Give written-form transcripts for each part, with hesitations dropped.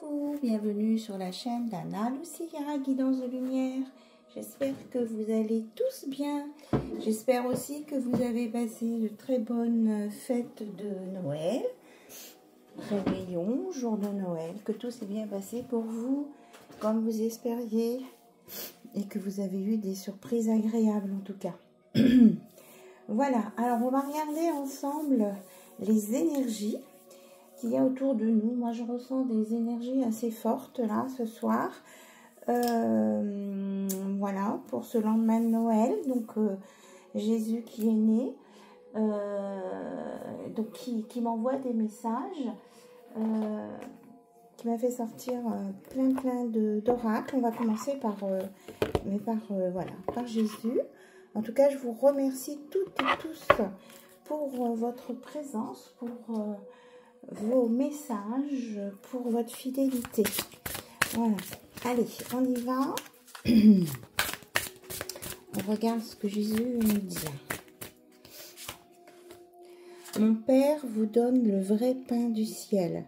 Coucou, bienvenue sur la chaîne d'Anna Lucia, Guidance de Lumière. J'espère que vous allez tous bien. J'espère aussi que vous avez passé de très bonnes fêtes de Noël, réveillon, jour de Noël, que tout s'est bien passé pour vous, comme vous espériez, et que vous avez eu des surprises agréables en tout cas. Voilà, alors on va regarder ensemble les énergies qu'il y a autour de nous. Moi, je ressens des énergies assez fortes là ce soir. Voilà, pour ce lendemain de Noël. Donc, Jésus qui est né, donc qui m'envoie des messages, qui m'a fait sortir plein d'oracles. On va commencer par, voilà, par Jésus. En tout cas, je vous remercie toutes et tous pour votre présence, pour vos messages, pour votre fidélité. Voilà. Allez, on y va. On regarde ce que Jésus nous dit. Mon Père vous donne le vrai pain du ciel.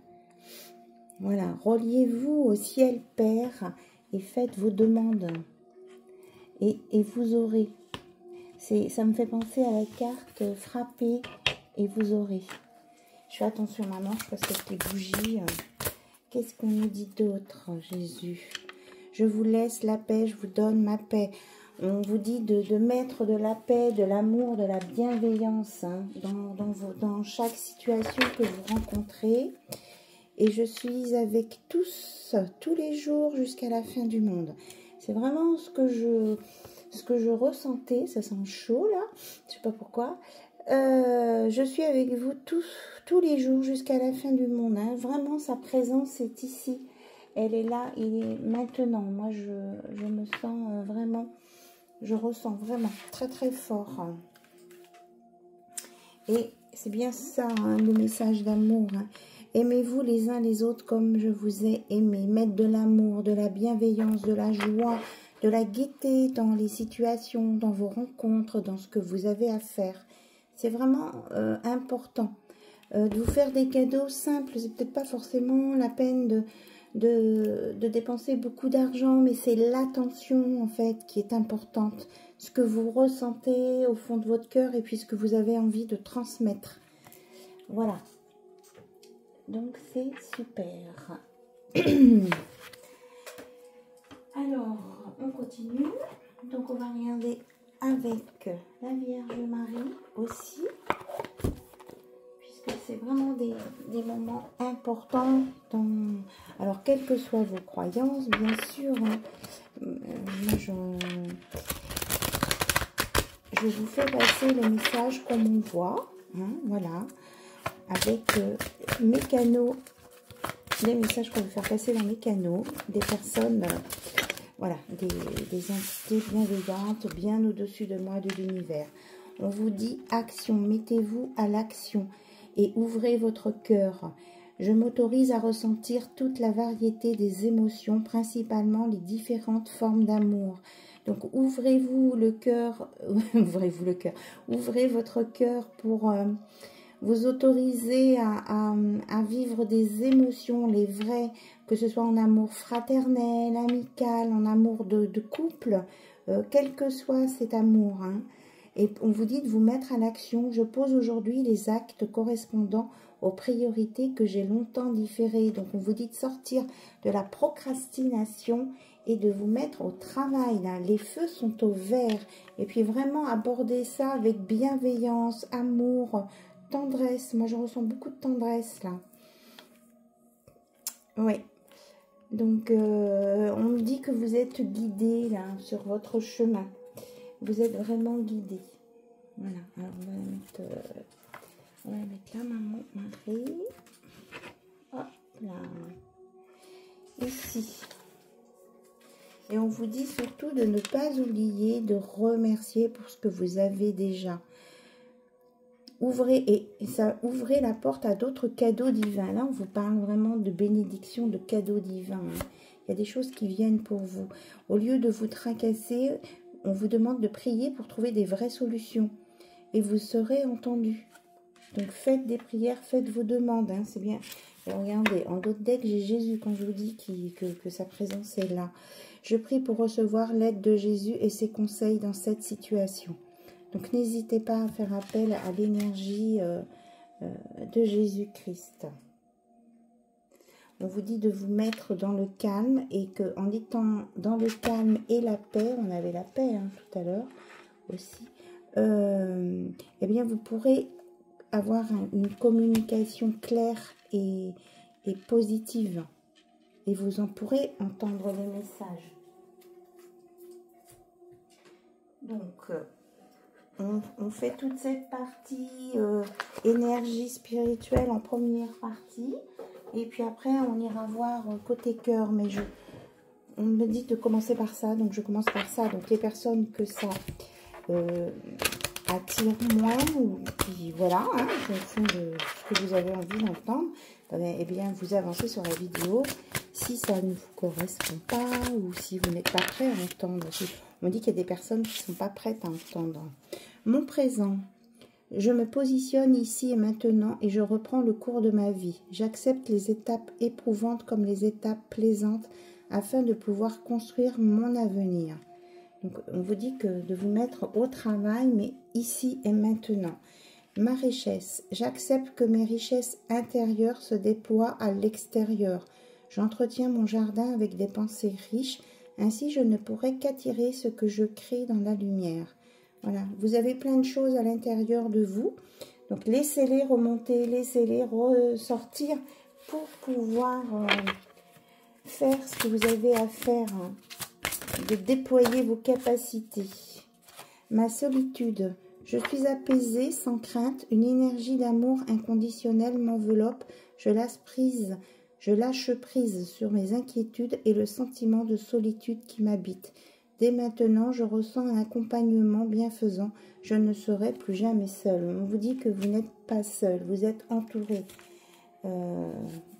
Voilà. Reliez-vous au ciel Père et faites vos demandes. Et vous aurez. Ça me fait penser à la carte frappez et vous aurez. Je fais attention, maman, je passe avec les bougies. Qu'est-ce qu'on nous dit d'autre, Jésus? Je vous laisse la paix, je vous donne ma paix. On vous dit de mettre de la paix, de l'amour, de la bienveillance hein, dans chaque situation que vous rencontrez. Et je suis avec tous les jours jusqu'à la fin du monde. C'est vraiment ce que je ressentais. Ça sent chaud là, je sais pas pourquoi. Je suis avec vous tous les jours jusqu'à la fin du monde. Hein. Vraiment, sa présence est ici. Elle est là, il est maintenant. Moi, je me sens vraiment, je ressens vraiment très fort. Hein. Et c'est bien ça, hein, le message d'amour. Hein. Aimez-vous les uns les autres comme je vous ai aimé. Mettre de l'amour, de la bienveillance, de la joie, de la gaieté dans les situations, dans vos rencontres, dans ce que vous avez à faire. C'est vraiment important de vous faire des cadeaux simples. C'est peut-être pas forcément la peine de dépenser beaucoup d'argent, mais c'est l'attention en fait qui est importante. Ce que vous ressentez au fond de votre cœur et puis ce que vous avez envie de transmettre. Voilà. Donc c'est super. Alors, on continue. Donc on va regarder avec la Vierge Marie aussi, puisque c'est vraiment des moments importants dans... Alors, quelles que soient vos croyances, bien sûr, hein, moi je vous fais passer le message comme on voit, hein, voilà, avec mes canaux, les messages qu'on veut faire passer dans mes canaux, des personnes... Voilà, des entités bienveillantes, bien au-dessus de moi, de l'univers. On vous dit action, mettez-vous à l'action et ouvrez votre cœur. Je m'autorise à ressentir toute la variété des émotions, principalement les différentes formes d'amour. Donc ouvrez-vous le cœur, ouvrez votre cœur pour vous autoriser à vivre des émotions, les vraies, que ce soit en amour fraternel, amical, en amour de couple, quel que soit cet amour. Hein. Et on vous dit de vous mettre à l'action. Je pose aujourd'hui les actes correspondant aux priorités que j'ai longtemps différées. Donc on vous dit de sortir de la procrastination et de vous mettre au travail. Là. Les feux sont au vert. Et puis vraiment aborder ça avec bienveillance, amour, tendresse. Moi je ressens beaucoup de tendresse là. Oui. Donc, on me dit que vous êtes guidé là sur votre chemin. Vous êtes vraiment guidé. Voilà. Alors, on va mettre là, maman, Marie. Hop là. Ici. Et on vous dit surtout de ne pas oublier de remercier pour ce que vous avez déjà. Ouvrez la porte à d'autres cadeaux divins. Là, on vous parle vraiment de bénédiction, de cadeaux divins. Hein. Il y a des choses qui viennent pour vous. Au lieu de vous tracasser, on vous demande de prier pour trouver des vraies solutions. Et vous serez entendu. Donc faites des prières, faites vos demandes, hein, c'est bien. Et regardez, en d'autres decks, j'ai Jésus quand je vous dis que sa présence est là. Je prie pour recevoir l'aide de Jésus et ses conseils dans cette situation. Donc n'hésitez pas à faire appel à l'énergie de Jésus-Christ. On vous dit de vous mettre dans le calme et qu'en étant dans le calme et la paix, on avait la paix hein, tout à l'heure aussi, eh bien vous pourrez avoir une communication claire et positive et vous en pourrez entendre les messages. Donc, on fait toute cette partie énergie spirituelle en première partie. Et puis après, on ira voir côté cœur. Mais on me dit de commencer par ça. Donc, je commence par ça. Donc, les personnes que ça attire moins, ou qui, voilà, hein, en fonction de ce que vous avez envie d'entendre, eh bien, vous avancez sur la vidéo. Si ça ne vous correspond pas, ou si vous n'êtes pas prêt à entendre. On me dit qu'il y a des personnes qui ne sont pas prêtes à entendre. Mon présent. Je me positionne ici et maintenant et je reprends le cours de ma vie. J'accepte les étapes éprouvantes comme les étapes plaisantes afin de pouvoir construire mon avenir. Donc, on vous dit que de vous mettre au travail, mais ici et maintenant. Ma richesse. J'accepte que mes richesses intérieures se déploient à l'extérieur. J'entretiens mon jardin avec des pensées riches. Ainsi, je ne pourrai qu'attirer ce que je crée dans la lumière. Voilà, vous avez plein de choses à l'intérieur de vous. Donc, laissez-les remonter, laissez-les ressortir pour pouvoir faire ce que vous avez à faire, hein, de déployer vos capacités. Ma solitude. Je suis apaisée, sans crainte. Une énergie d'amour inconditionnel m'enveloppe. Je lâche prise sur mes inquiétudes et le sentiment de solitude qui m'habite. Dès maintenant, je ressens un accompagnement bienfaisant. Je ne serai plus jamais seule. On vous dit que vous n'êtes pas seul. Vous êtes entouré,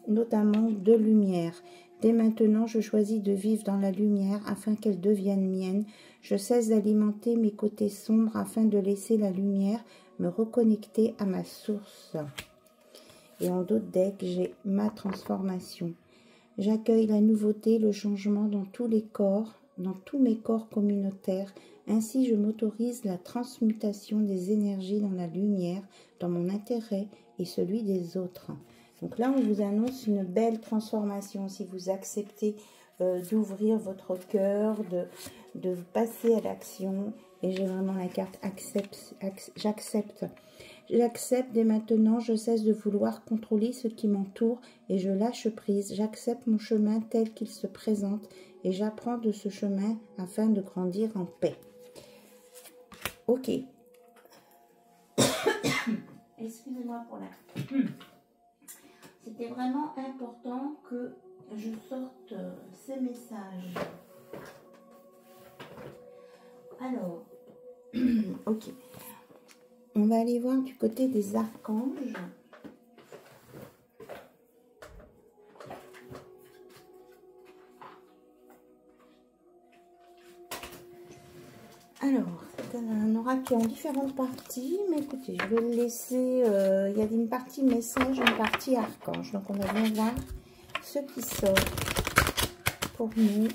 notamment de lumière. Dès maintenant, je choisis de vivre dans la lumière afin qu'elle devienne mienne. Je cesse d'alimenter mes côtés sombres afin de laisser la lumière me reconnecter à ma source. Et en d'autres decks, j'ai ma transformation. J'accueille la nouveauté, le changement dans tous les corps, dans tous mes corps communautaires. Ainsi, je m'autorise la transmutation des énergies dans la lumière, dans mon intérêt et celui des autres. Donc là, on vous annonce une belle transformation. Si vous acceptez d'ouvrir votre cœur, de passer à l'action. Et j'ai vraiment la carte j'accepte. J'accepte dès maintenant, je cesse de vouloir contrôler ce qui m'entoure et je lâche prise. J'accepte mon chemin tel qu'il se présente et j'apprends de ce chemin afin de grandir en paix. Ok. Excusez-moi pour la... C'était vraiment important que je sorte ces messages. Alors, ok. On va aller voir du côté des archanges. Alors, c'est un oracle en différentes parties, mais écoutez, je vais le laisser. Il y a une partie message, une partie archange. Donc, on va bien voir ce qui sort pour nous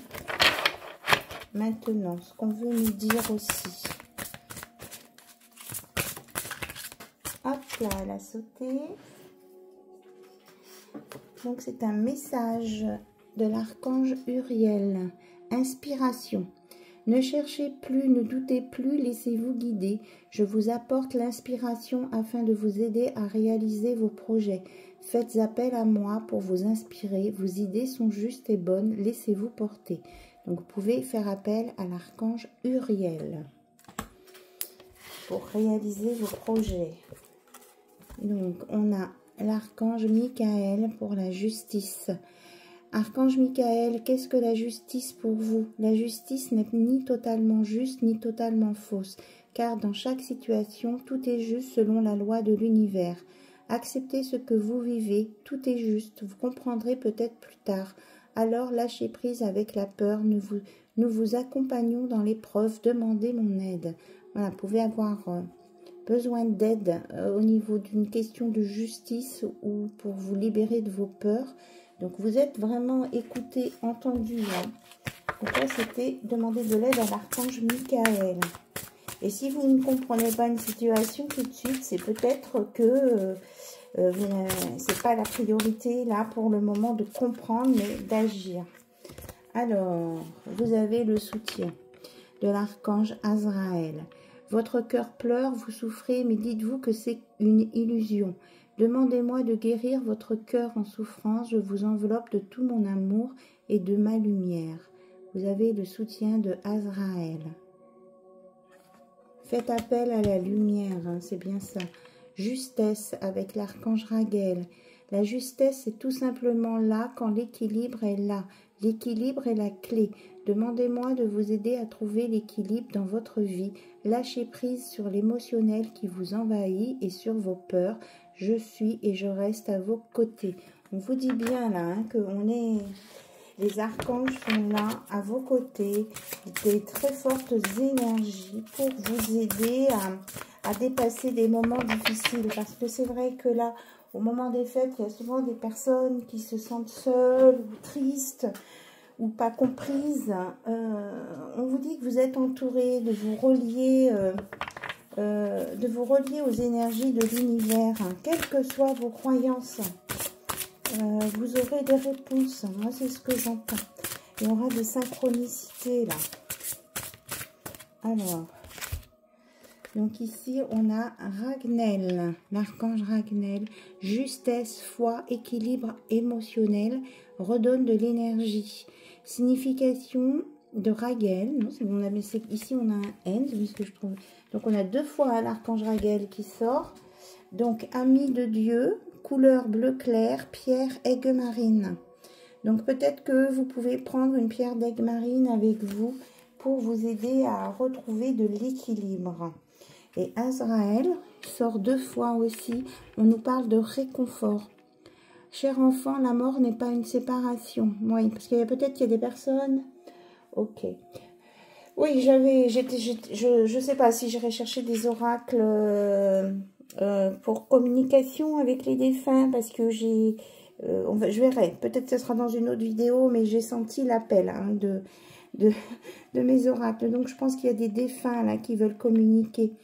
maintenant, ce qu'on veut nous dire aussi. Hop là, elle a sauté. Donc, c'est un message de l'archange Uriel. Inspiration. Ne cherchez plus, ne doutez plus, laissez-vous guider. Je vous apporte l'inspiration afin de vous aider à réaliser vos projets. Faites appel à moi pour vous inspirer. Vos idées sont justes et bonnes. Laissez-vous porter. Donc, vous pouvez faire appel à l'archange Uriel pour réaliser vos projets. Donc, on a l'archange Michael pour la justice. Archange Michael, qu'est-ce que la justice pour vous? La justice n'est ni totalement juste, ni totalement fausse, car dans chaque situation, tout est juste selon la loi de l'univers. Acceptez ce que vous vivez, tout est juste, vous comprendrez peut-être plus tard. Alors lâchez prise avec la peur, nous vous accompagnons dans l'épreuve, demandez mon aide. Voilà, vous pouvez avoir besoin d'aide au niveau d'une question de justice ou pour vous libérer de vos peurs. Donc, vous êtes vraiment écouté, entendu. Hein. Donc là, c'était demander de l'aide à l'archange Michael. Et si vous ne comprenez pas une situation tout de suite, c'est peut-être que c'est pas la priorité là pour le moment de comprendre, mais d'agir. Alors, vous avez le soutien de l'archange Azraël. Votre cœur pleure, vous souffrez, mais dites-vous que c'est une illusion. Demandez-moi de guérir votre cœur en souffrance. Je vous enveloppe de tout mon amour et de ma lumière. Vous avez le soutien de Azraël. Faites appel à la lumière, hein, c'est bien ça. Justesse avec l'archange Raguel. La justesse, c'est tout simplement là quand l'équilibre est là. L'équilibre est la clé. Demandez-moi de vous aider à trouver l'équilibre dans votre vie. Lâchez prise sur l'émotionnel qui vous envahit et sur vos peurs. Je suis et je reste à vos côtés. On vous dit bien là hein, que les archanges sont là à vos côtés. Des très fortes énergies pour vous aider à dépasser des moments difficiles. Parce que c'est vrai que là, au moment des fêtes, il y a souvent des personnes qui se sentent seules ou tristes ou pas comprises. On vous dit que vous êtes entouré, de vous relier aux énergies de l'univers, hein, quelles que soient vos croyances. Vous aurez des réponses. Moi, c'est ce que j'entends. Il y aura des synchronicités là. Alors, donc ici, on a Ragnel, l'archange Ragnel. Justesse, foi, équilibre émotionnel, redonne de l'énergie. Signification de Raguel. Non, ici, on a un N, c'est ce que je trouve. Donc, on a deux fois l'archange Raguel qui sort. Donc, ami de Dieu, couleur bleu clair, pierre aigue marine. Donc, peut-être que vous pouvez prendre une pierre d'aigue marine avec vous pour vous aider à retrouver de l'équilibre. Et Azraël sort deux fois aussi. On nous parle de réconfort. Cher enfant, la mort n'est pas une séparation. Oui, parce qu'il y a peut-être qu'il y a des personnes... Ok. Oui, je sais pas si j'irai chercher des oracles pour communication avec les défunts, parce que je verrai. Peut-être que ce sera dans une autre vidéo, mais j'ai senti l'appel hein, de mes oracles. Donc, je pense qu'il y a des défunts là qui veulent communiquer.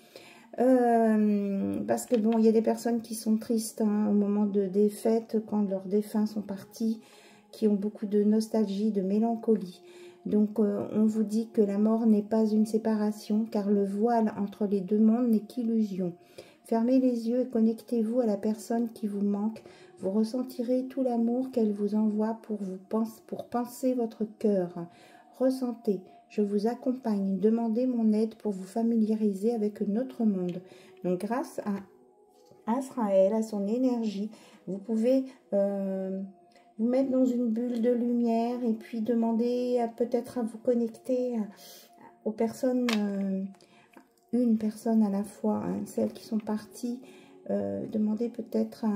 Parce que bon, il y a des personnes qui sont tristes hein, au moment des fêtes, quand leurs défunts sont partis, qui ont beaucoup de nostalgie, de mélancolie. Donc, on vous dit que la mort n'est pas une séparation, car le voile entre les deux mondes n'est qu'illusion. Fermez les yeux et connectez-vous à la personne qui vous manque. Vous ressentirez tout l'amour qu'elle vous envoie pour penser votre cœur. Ressentez. Je vous accompagne. Demandez mon aide pour vous familiariser avec notre monde. Donc, grâce à Azraël, à son énergie, vous pouvez vous mettre dans une bulle de lumière et puis demander peut-être à vous connecter aux personnes, une personne à la fois, hein, celles qui sont parties. Demandez peut-être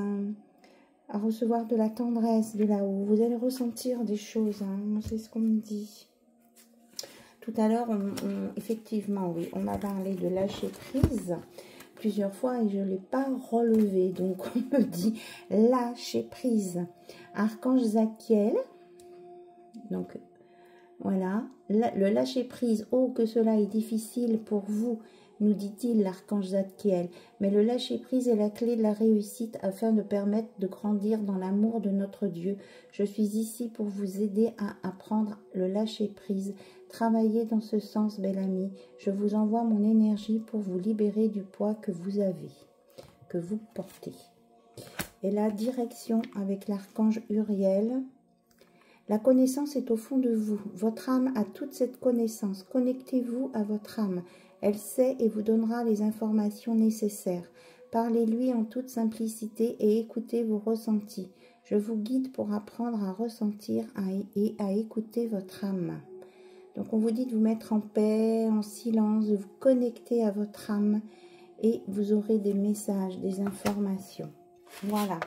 à recevoir de la tendresse de là-haut. Vous allez ressentir des choses. Hein, c'est ce qu'on me dit. Tout à l'heure, effectivement, oui, on m'a parlé de lâcher prise plusieurs fois et je ne l'ai pas relevé. Donc, on me dit lâcher prise. Archange Zachiel. Donc, voilà. Le lâcher prise, oh, que cela est difficile pour vous, nous dit-il l'archange Zadkiel. Mais le lâcher prise est la clé de la réussite afin de permettre de grandir dans l'amour de notre Dieu. Je suis ici pour vous aider à apprendre le lâcher prise. Travaillez dans ce sens, bel ami. Je vous envoie mon énergie pour vous libérer du poids que vous avez, que vous portez. Et la direction avec l'archange Uriel. La connaissance est au fond de vous. Votre âme a toute cette connaissance. Connectez-vous à votre âme. Elle sait et vous donnera les informations nécessaires. Parlez-lui en toute simplicité et écoutez vos ressentis. Je vous guide pour apprendre à ressentir et à écouter votre âme. Donc, on vous dit de vous mettre en paix, en silence, de vous connecter à votre âme et vous aurez des messages, des informations. Voilà.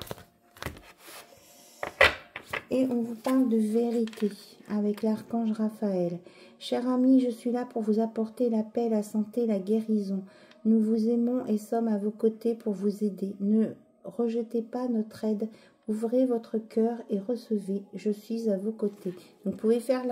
Et on vous parle de vérité avec l'archange Raphaël. Cher ami, je suis là pour vous apporter la paix, la santé, la guérison. Nous vous aimons et sommes à vos côtés pour vous aider. Ne rejetez pas notre aide. Ouvrez votre cœur et recevez. Je suis à vos côtés. Donc, vous pouvez faire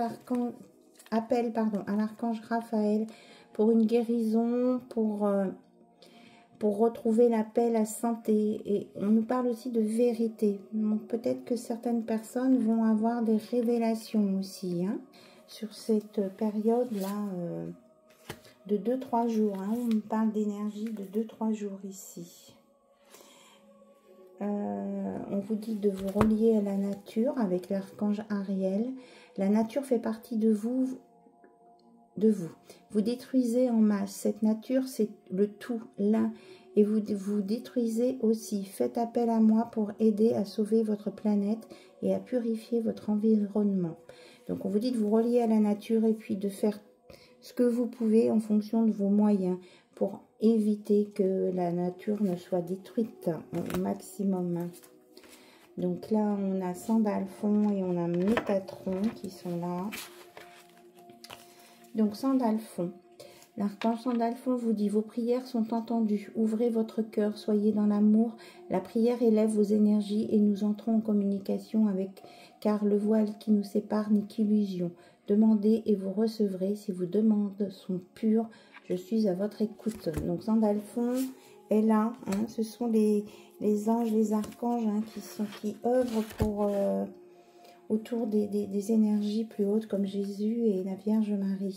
appel à l'archange Raphaël pour une guérison, pour retrouver la paix, la santé. Et on nous parle aussi de vérité. Donc peut-être que certaines personnes vont avoir des révélations aussi, hein, sur cette période-là de 2-3 jours. Hein. On nous parle d'énergie de 2-3 jours ici. On vous dit de vous relier à la nature avec l'archange Ariel. La nature fait partie de vous. Vous détruisez en masse. Cette nature, c'est le tout, l'un. Et vous détruisez aussi. Faites appel à moi pour aider à sauver votre planète et à purifier votre environnement. Donc, on vous dit de vous relier à la nature et puis de faire ce que vous pouvez en fonction de vos moyens pour éviter que la nature ne soit détruite au maximum. Donc là, on a Sandalphon et on a Métatron qui sont là. Donc, Sandalphon. L'archange Sandalphon vous dit, vos prières sont entendues. Ouvrez votre cœur, soyez dans l'amour. La prière élève vos énergies et nous entrons en communication avec, car le voile qui nous sépare n'est qu'illusion. Demandez et vous recevrez. Si vos demandes sont pures, je suis à votre écoute. Donc, Sandalphon est là. Hein, ce sont les anges, les archanges hein, qui œuvrent pour... autour des énergies plus hautes comme Jésus et la Vierge Marie.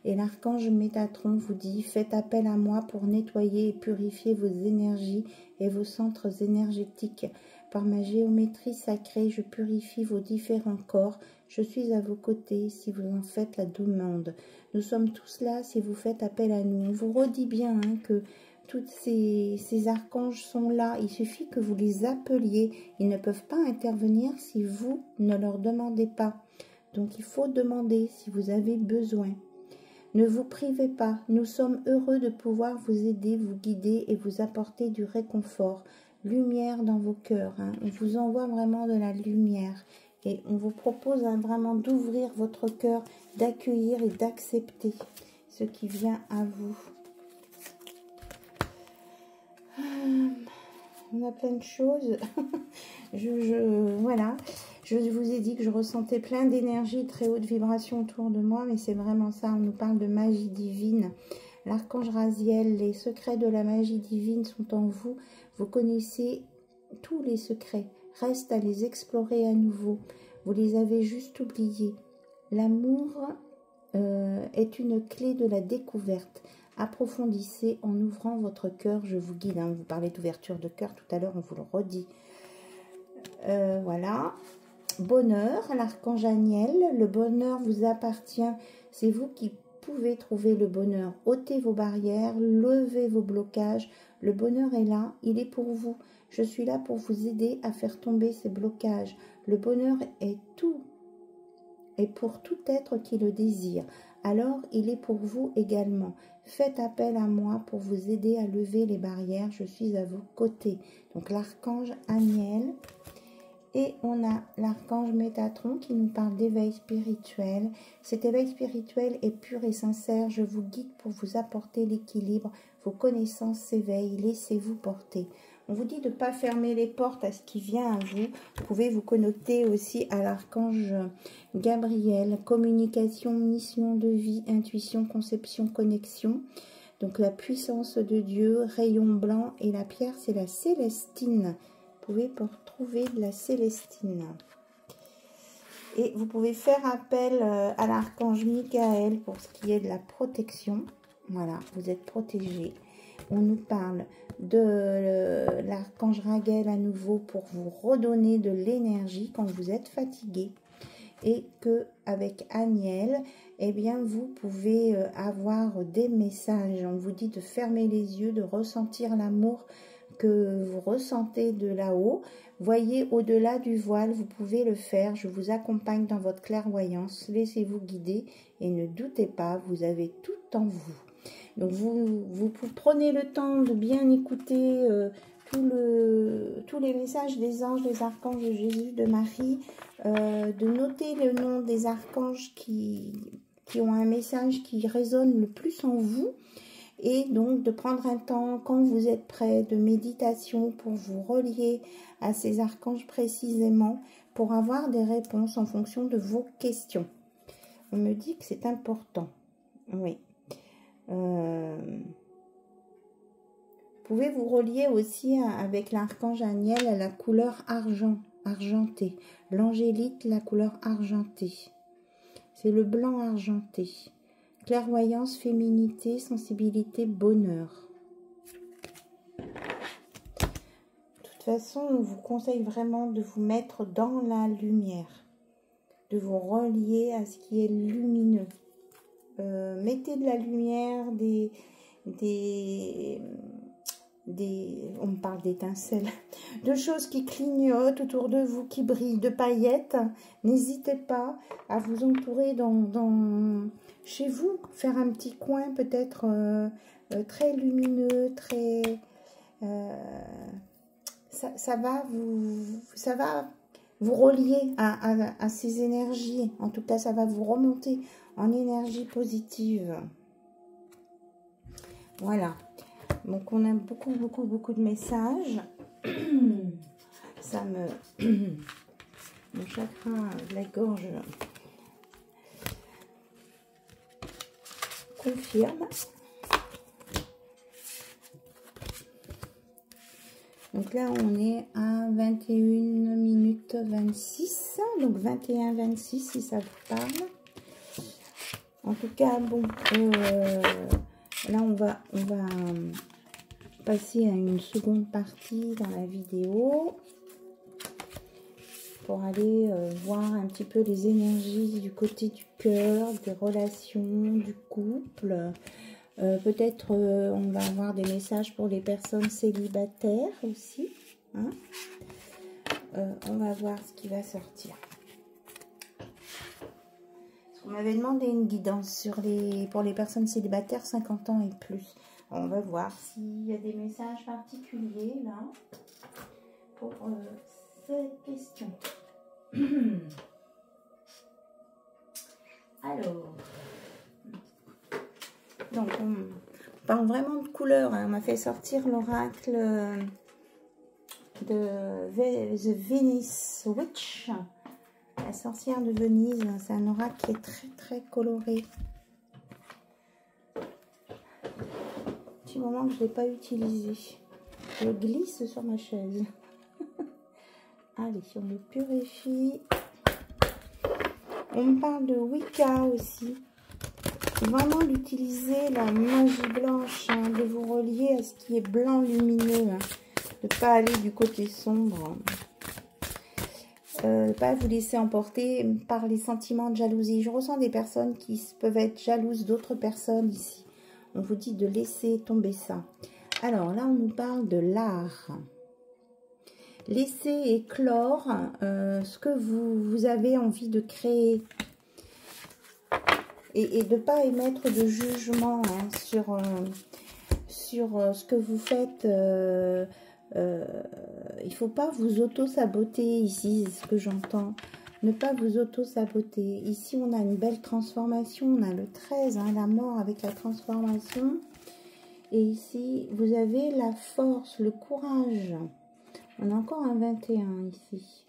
Et l'archange Métatron vous dit, faites appel à moi pour nettoyer et purifier vos énergies et vos centres énergétiques. Par ma géométrie sacrée, je purifie vos différents corps. Je suis à vos côtés si vous en faites la demande. Nous sommes tous là si vous faites appel à nous. On vous redit bien hein, que tous ces archanges sont là. Il suffit que vous les appeliez. Ils ne peuvent pas intervenir si vous ne leur demandez pas. Donc, il faut demander si vous avez besoin. Ne vous privez pas. Nous sommes heureux de pouvoir vous aider, vous guider et vous apporter du réconfort. Lumière dans vos cœurs. Hein. On vous envoie vraiment de la lumière. Et on vous propose hein, vraiment d'ouvrir votre cœur, d'accueillir et d'accepter ce qui vient à vous. On a plein de choses. Voilà. Je vous ai dit que je ressentais plein d'énergie, très haute vibration autour de moi, mais c'est vraiment ça. On nous parle de magie divine. L'archange Raziel, les secrets de la magie divine sont en vous. Vous connaissez tous les secrets. Reste à les explorer à nouveau. Vous les avez juste oubliés. L'amour est une clé de la découverte. Approfondissez en ouvrant votre cœur. Je vous guide. Hein. Vous parlez d'ouverture de cœur tout à l'heure, on vous le redit. Voilà. Bonheur, l'archange Aniel. Le bonheur vous appartient. C'est vous qui pouvez trouver le bonheur. Ôtez vos barrières, levez vos blocages. Le bonheur est là, il est pour vous. Je suis là pour vous aider à faire tomber ces blocages. Le bonheur est tout. Et pour tout être qui le désire. Alors, il est pour vous également. Faites appel à moi pour vous aider à lever les barrières. Je suis à vos côtés. Donc, l'archange Aniel. Et on a l'archange Métatron qui nous parle d'éveil spirituel. Cet éveil spirituel est pur et sincère. Je vous guide pour vous apporter l'équilibre. Vos connaissances s'éveillent. Laissez-vous porter. On vous dit de ne pas fermer les portes à ce qui vient à vous. Vous pouvez vous connecter aussi à l'archange Gabriel. Communication, mission de vie, intuition, conception, connexion. Donc la puissance de Dieu, rayon blanc. Et la pierre, c'est la célestine. Vous pouvez trouver de la célestine. Et vous pouvez faire appel à l'archange Michael pour ce qui est de la protection. Voilà, vous êtes protégés. On nous parle de l'archange Raguel à nouveau pour vous redonner de l'énergie quand vous êtes fatigué. Et que avec Aniel, eh bien, vous pouvez avoir des messages. On vous dit de fermer les yeux, de ressentir l'amour que vous ressentez de là-haut. Voyez au-delà du voile, vous pouvez le faire. Je vous accompagne dans votre clairvoyance. Laissez-vous guider et ne doutez pas, vous avez tout en vous. Donc, vous prenez le temps de bien écouter tous les messages des anges, des archanges de Jésus, de Marie, de noter le nom des archanges qui ont un message qui résonne le plus en vous. Et donc de prendre un temps, quand vous êtes prêt, de méditation pour vous relier à ces archanges précisément, pour avoir des réponses en fonction de vos questions. On me dit que c'est important. Oui. Vous pouvez vous relier aussi avec l'archange Aniel à la couleur argent, argenté. L'angélite, la couleur argentée. C'est le blanc argenté. Clairvoyance, féminité, sensibilité, bonheur. De toute façon, on vous conseille vraiment de vous mettre dans la lumière. De vous relier à ce qui est lumineux. Mettez de la lumière, on me parle d'étincelles, de choses qui clignotent autour de vous, qui brillent, de paillettes. N'hésitez pas à vous entourer chez vous, faire un petit coin peut-être très lumineux, très... ça va vous relier à ces énergies. En tout cas, ça va vous remonter en énergie positive. Voilà. Donc, on a beaucoup de messages. Ça me... Mon chakra de la gorge confirme. Donc là, on est à 21 minutes 26. Donc 21-26 si ça vous parle. En tout cas, bon, là, on va passer à une seconde partie dans la vidéo pour aller voir un petit peu les énergies du côté du cœur, des relations, du couple. Peut-être on va avoir des messages pour les personnes célibataires aussi. Hein. On va voir ce qui va sortir. On m'avait demandé une guidance pour les personnes célibataires 50 ans et plus. On va voir s'il y a des messages particuliers là pour cette question. Alors, donc on parle vraiment de couleurs. Hein. On m'a fait sortir l'oracle de The Venice Witch, la sorcière de Venise. C'est un oracle qui est très coloré. Petit moment que je ne l'ai pas utilisé. Je glisse sur ma chaise. Allez, on le purifie. On me parle de Wicca aussi. Vraiment d'utiliser la magie blanche, hein, de vous relier à ce qui est blanc lumineux. Hein, de ne pas aller du côté sombre. Ne pas vous laisser emporter par les sentiments de jalousie. Je ressens des personnes qui peuvent être jalouses d'autres personnes ici. On vous dit de laisser tomber ça. Alors là, on nous parle de l'art. Laissez éclore ce que vous avez envie de créer. Et de ne pas émettre de jugement hein, sur ce que vous faites. Il ne faut pas vous auto-saboter ici, c'est ce que j'entends. Ne pas vous auto-saboter. Ici, on a une belle transformation. On a le 13, hein, la mort avec la transformation. Et ici, vous avez la force, le courage. On a encore un 21 ici.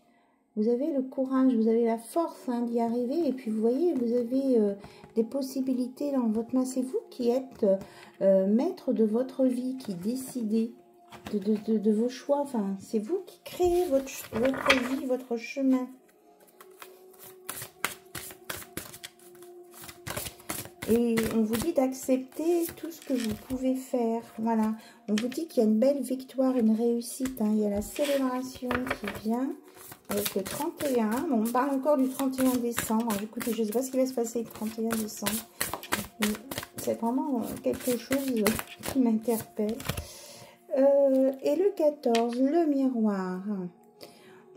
Vous avez le courage, vous avez la force hein, d'y arriver. Et puis, vous voyez, vous avez des possibilités dans votre main. C'est vous qui êtes maître de votre vie, qui décidez de vos choix. Enfin, c'est vous qui créez votre vie, votre chemin. Et on vous dit d'accepter tout ce que vous pouvez faire. Voilà. On vous dit qu'il y a une belle victoire, une réussite. Hein. Il y a la célébration qui vient avec le 31. Bon, on parle encore du 31 décembre. Écoutez, je ne sais pas ce qui va se passer le 31 décembre. C'est vraiment quelque chose qui m'interpelle. Et le 14, le miroir.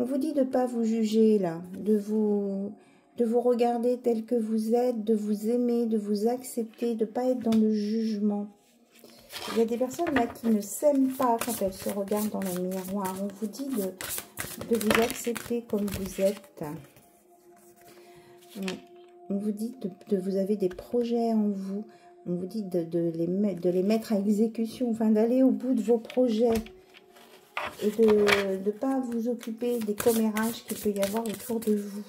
On vous dit de ne pas vous juger là, de vous regarder tel que vous êtes, de vous aimer, de vous accepter, de ne pas être dans le jugement. Il y a des personnes là qui ne s'aiment pas quand elles se regardent dans le miroir. On vous dit de vous accepter comme vous êtes. On vous dit vous avez des projets en vous. On vous dit de les mettre à exécution, enfin d'aller au bout de vos projets et de ne pas vous occuper des commérages qu'il peut y avoir autour de vous.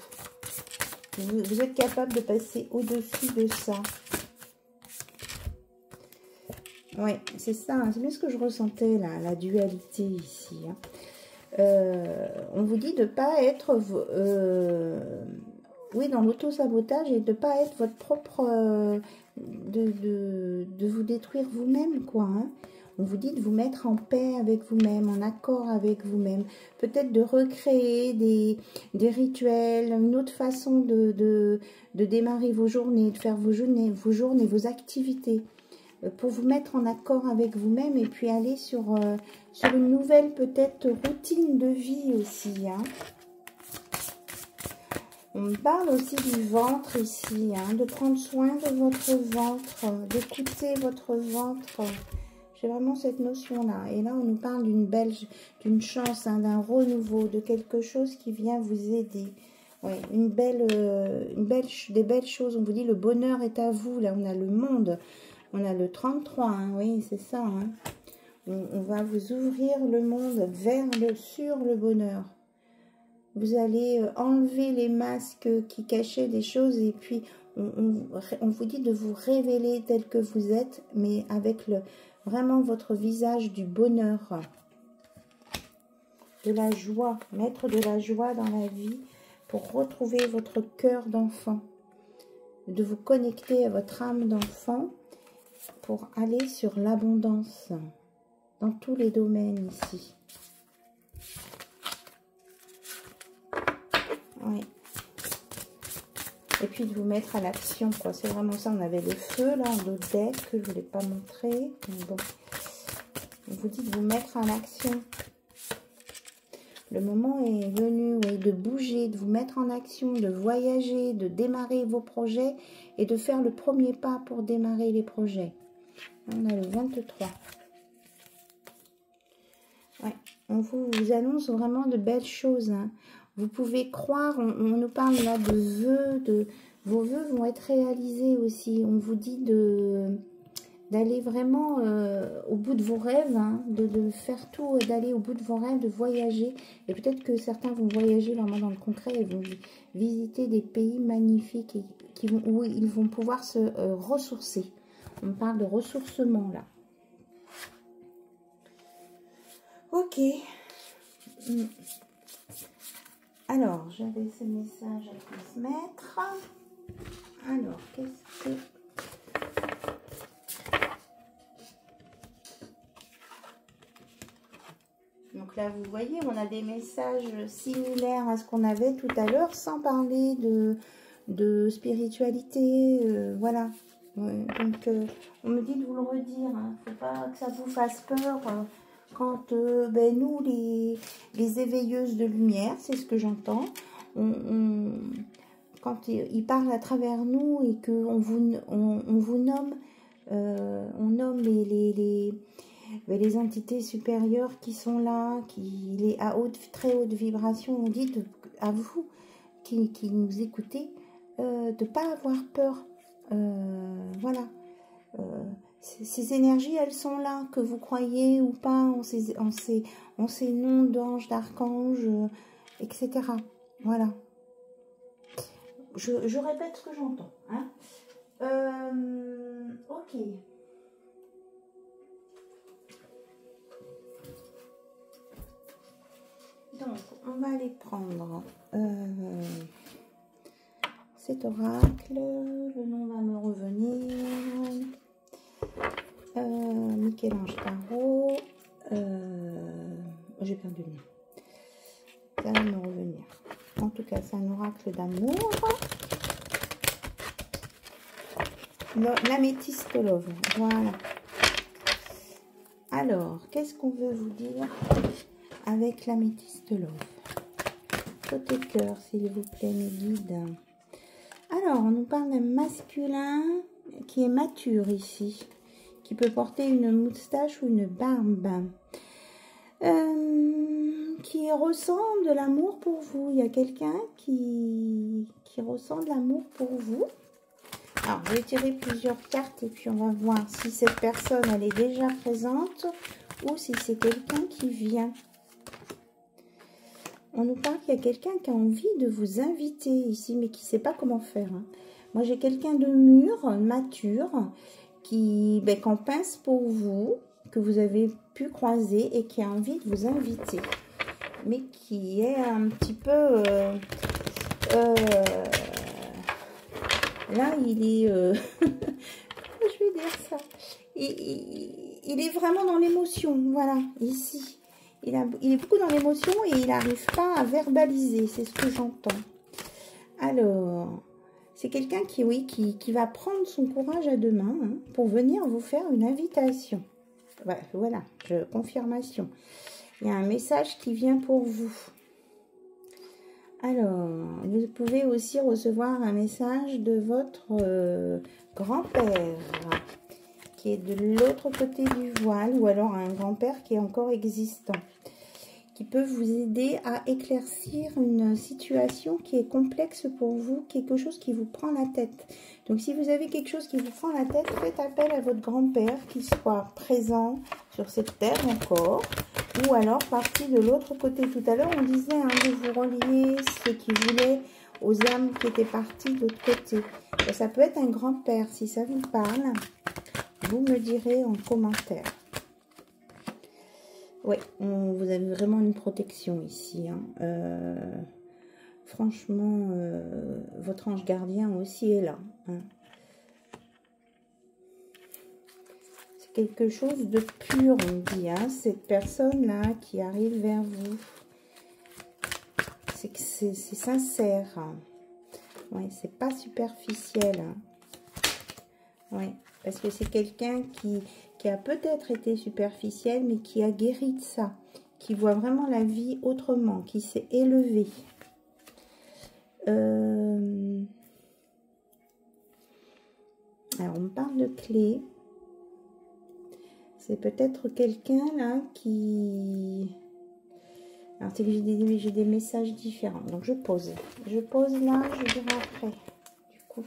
Vous êtes capable de passer au-dessus de ça. Oui, c'est ça, hein, c'est bien ce que je ressentais là, la dualité ici. Hein. On vous dit de ne pas être oui, dans l'auto-sabotage et de ne pas être votre propre... de vous détruire vous-même, quoi. Hein. On vous dit de vous mettre en paix avec vous-même, en accord avec vous-même. Peut-être de recréer des rituels, une autre façon de démarrer vos journées, de faire vos journées, vos activités. Pour vous mettre en accord avec vous-même et puis aller sur une nouvelle peut-être routine de vie aussi. Hein. On parle aussi du ventre ici, hein, de prendre soin de votre ventre, d'écouter votre ventre. J'ai vraiment cette notion-là. Et là, on nous parle d'une chance, hein, d'un renouveau, de quelque chose qui vient vous aider. Ouais, des belles choses. On vous dit le bonheur est à vous. Là, on a le monde. On a le 33, hein, oui, c'est ça. Hein. On va vous ouvrir le monde sur le bonheur. Vous allez enlever les masques qui cachaient des choses et puis on vous dit de vous révéler tel que vous êtes, mais avec vraiment votre visage du bonheur, de la joie, mettre de la joie dans la vie pour retrouver votre cœur d'enfant, de vous connecter à votre âme d'enfant, pour aller sur l'abondance dans tous les domaines ici. Oui. Et puis de vous mettre à l'action, quoi. C'est vraiment ça. On avait le feu, là, en dos de deck, que je ne voulais pas montrer. Mais bon. On vous dit de vous mettre en action. Le moment est venu, oui, de bouger, de vous mettre en action, de voyager, de démarrer vos projets et de faire le premier pas pour démarrer les projets. On a le 23. Ouais, on vous annonce vraiment de belles choses. Hein. Vous pouvez croire, on nous parle là de vœux, vos vœux vont être réalisés aussi. On vous dit d'aller vraiment au bout de vos rêves, hein, de faire tout, d'aller au bout de vos rêves, de voyager. Et peut-être que certains vont voyager vraiment dans le concret et vont visiter des pays magnifiques et où ils vont pouvoir se ressourcer. On parle de ressourcement là. Ok. Alors, j'avais ce message à transmettre. Alors, qu'est-ce que... Donc là, vous voyez, on a des messages similaires à ce qu'on avait tout à l'heure, sans parler de spiritualité, voilà. Ouais, donc, on me dit de vous le redire, hein. Faut pas que ça vous fasse peur quand nous, les éveilleuses de lumière, c'est ce que j'entends, quand ils parlent à travers nous et qu'on vous nomme, on nomme les entités supérieures qui sont là, à très haute vibration, on dit à vous qui nous écoutez, de ne pas avoir peur. Voilà. Ces énergies, elles sont là, que vous croyez ou pas, en ces noms d'anges, d'archanges, etc. Voilà. Je répète ce que j'entends. Hein. Ok. Donc, on va aller prendre cet oracle. Le nom va me revenir. Michel-Ange Tarot. J'ai perdu le nom. Ça va me revenir. En tout cas, c'est un oracle d'amour. L'améthyste love. Voilà. Alors, qu'est-ce qu'on veut vous dire avec l'améthyste love? Côté cœur, s'il vous plaît, mes guides. Alors, on nous parle d'un masculin qui est mature ici, qui peut porter une moustache ou une barbe, qui ressent de l'amour pour vous. Il y a quelqu'un qui ressent de l'amour pour vous. Alors, je vais tirer plusieurs cartes et puis on va voir si cette personne, elle est déjà présente ou si c'est quelqu'un qui vient. On nous parle qu'il y a quelqu'un qui a envie de vous inviter ici, mais qui ne sait pas comment faire. Hein. Moi, j'ai quelqu'un de mûr, mature, qui en pince pour vous, que vous avez pu croiser et qui a envie de vous inviter. Mais qui est un petit peu... là, il est... je vais dire ça. Il est vraiment dans l'émotion, voilà, ici. Il est beaucoup dans l'émotion et il n'arrive pas à verbaliser, c'est ce que j'entends. Alors, c'est quelqu'un qui, oui, qui va prendre son courage à deux mains hein, pour venir vous faire une invitation. Ouais, voilà, confirmation. Il y a un message qui vient pour vous. Alors, vous pouvez aussi recevoir un message de votre grand-père qui est de l'autre côté du voile ou alors un grand-père qui est encore existant, qui peut vous aider à éclaircir une situation qui est complexe pour vous, quelque chose qui vous prend la tête. Donc, si vous avez quelque chose qui vous prend la tête, faites appel à votre grand-père, qu'il soit présent sur cette terre encore, ou alors parti de l'autre côté. Tout à l'heure, on disait hein, de vous relier ceux qui voulaient aux âmes qui étaient parties de l'autre côté. Et ça peut être un grand-père, si ça vous parle, vous me direz en commentaire. Oui, vous avez vraiment une protection ici. Hein. Franchement, votre ange gardien aussi est là. Hein. C'est quelque chose de pur, on dit. Hein, cette personne-là qui arrive vers vous. C'est que c'est sincère. Hein. Oui, c'est pas superficiel. Hein. Oui, parce que c'est quelqu'un qui a peut-être été superficiel, mais qui a guéri de ça, qui voit vraiment la vie autrement, qui s'est élevé. Alors, on parle de clé. C'est peut-être quelqu'un là qui... Alors, c'est que j'ai des messages différents. Donc, je pose. Je pose là, je dirai après. Du coup,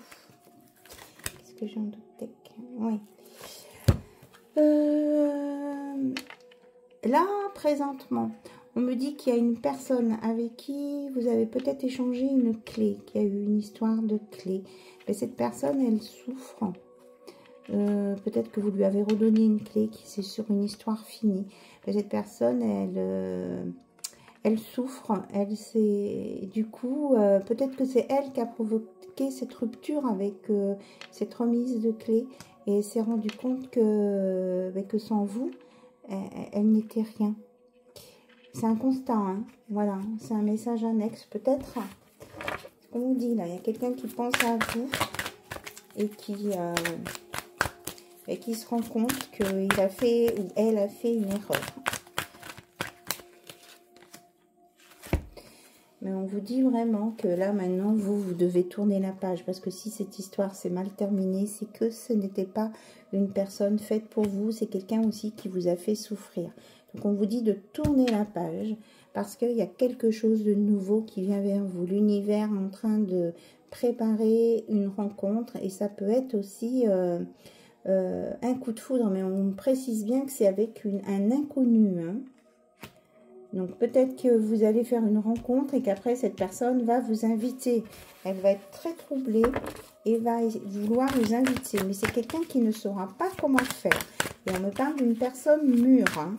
qu'est-ce que j'ai en doute? Oui. Là, présentement, on me dit qu'il y a une personne avec qui vous avez peut-être échangé une clé, qu'il y a eu une histoire de clé. Mais cette personne, elle souffre. Peut-être que vous lui avez redonné une clé qui c'est sur une histoire finie. Mais cette personne, elle souffre. Du coup, peut-être que c'est elle qui a provoqué cette rupture avec cette remise de clé. Et elle s'est rendue compte que sans vous, elle n'était rien. C'est un constat, hein. Voilà, c'est un message annexe. Peut-être, comme on dit là, il y a quelqu'un qui pense à vous et qui se rend compte qu'il a fait ou elle a fait une erreur. Mais on vous dit vraiment que là, maintenant, vous devez tourner la page. Parce que si cette histoire s'est mal terminée, c'est que ce n'était pas une personne faite pour vous. C'est quelqu'un aussi qui vous a fait souffrir. Donc, on vous dit de tourner la page. Parce qu'il y a quelque chose de nouveau qui vient vers vous. L'univers est en train de préparer une rencontre. Et ça peut être aussi un coup de foudre. Mais on précise bien que c'est avec un inconnu, hein. Donc, peut-être que vous allez faire une rencontre et qu'après, cette personne va vous inviter. Elle va être très troublée et va vouloir vous inviter. Mais c'est quelqu'un qui ne saura pas comment faire. Et on me parle d'une personne mûre. Hein.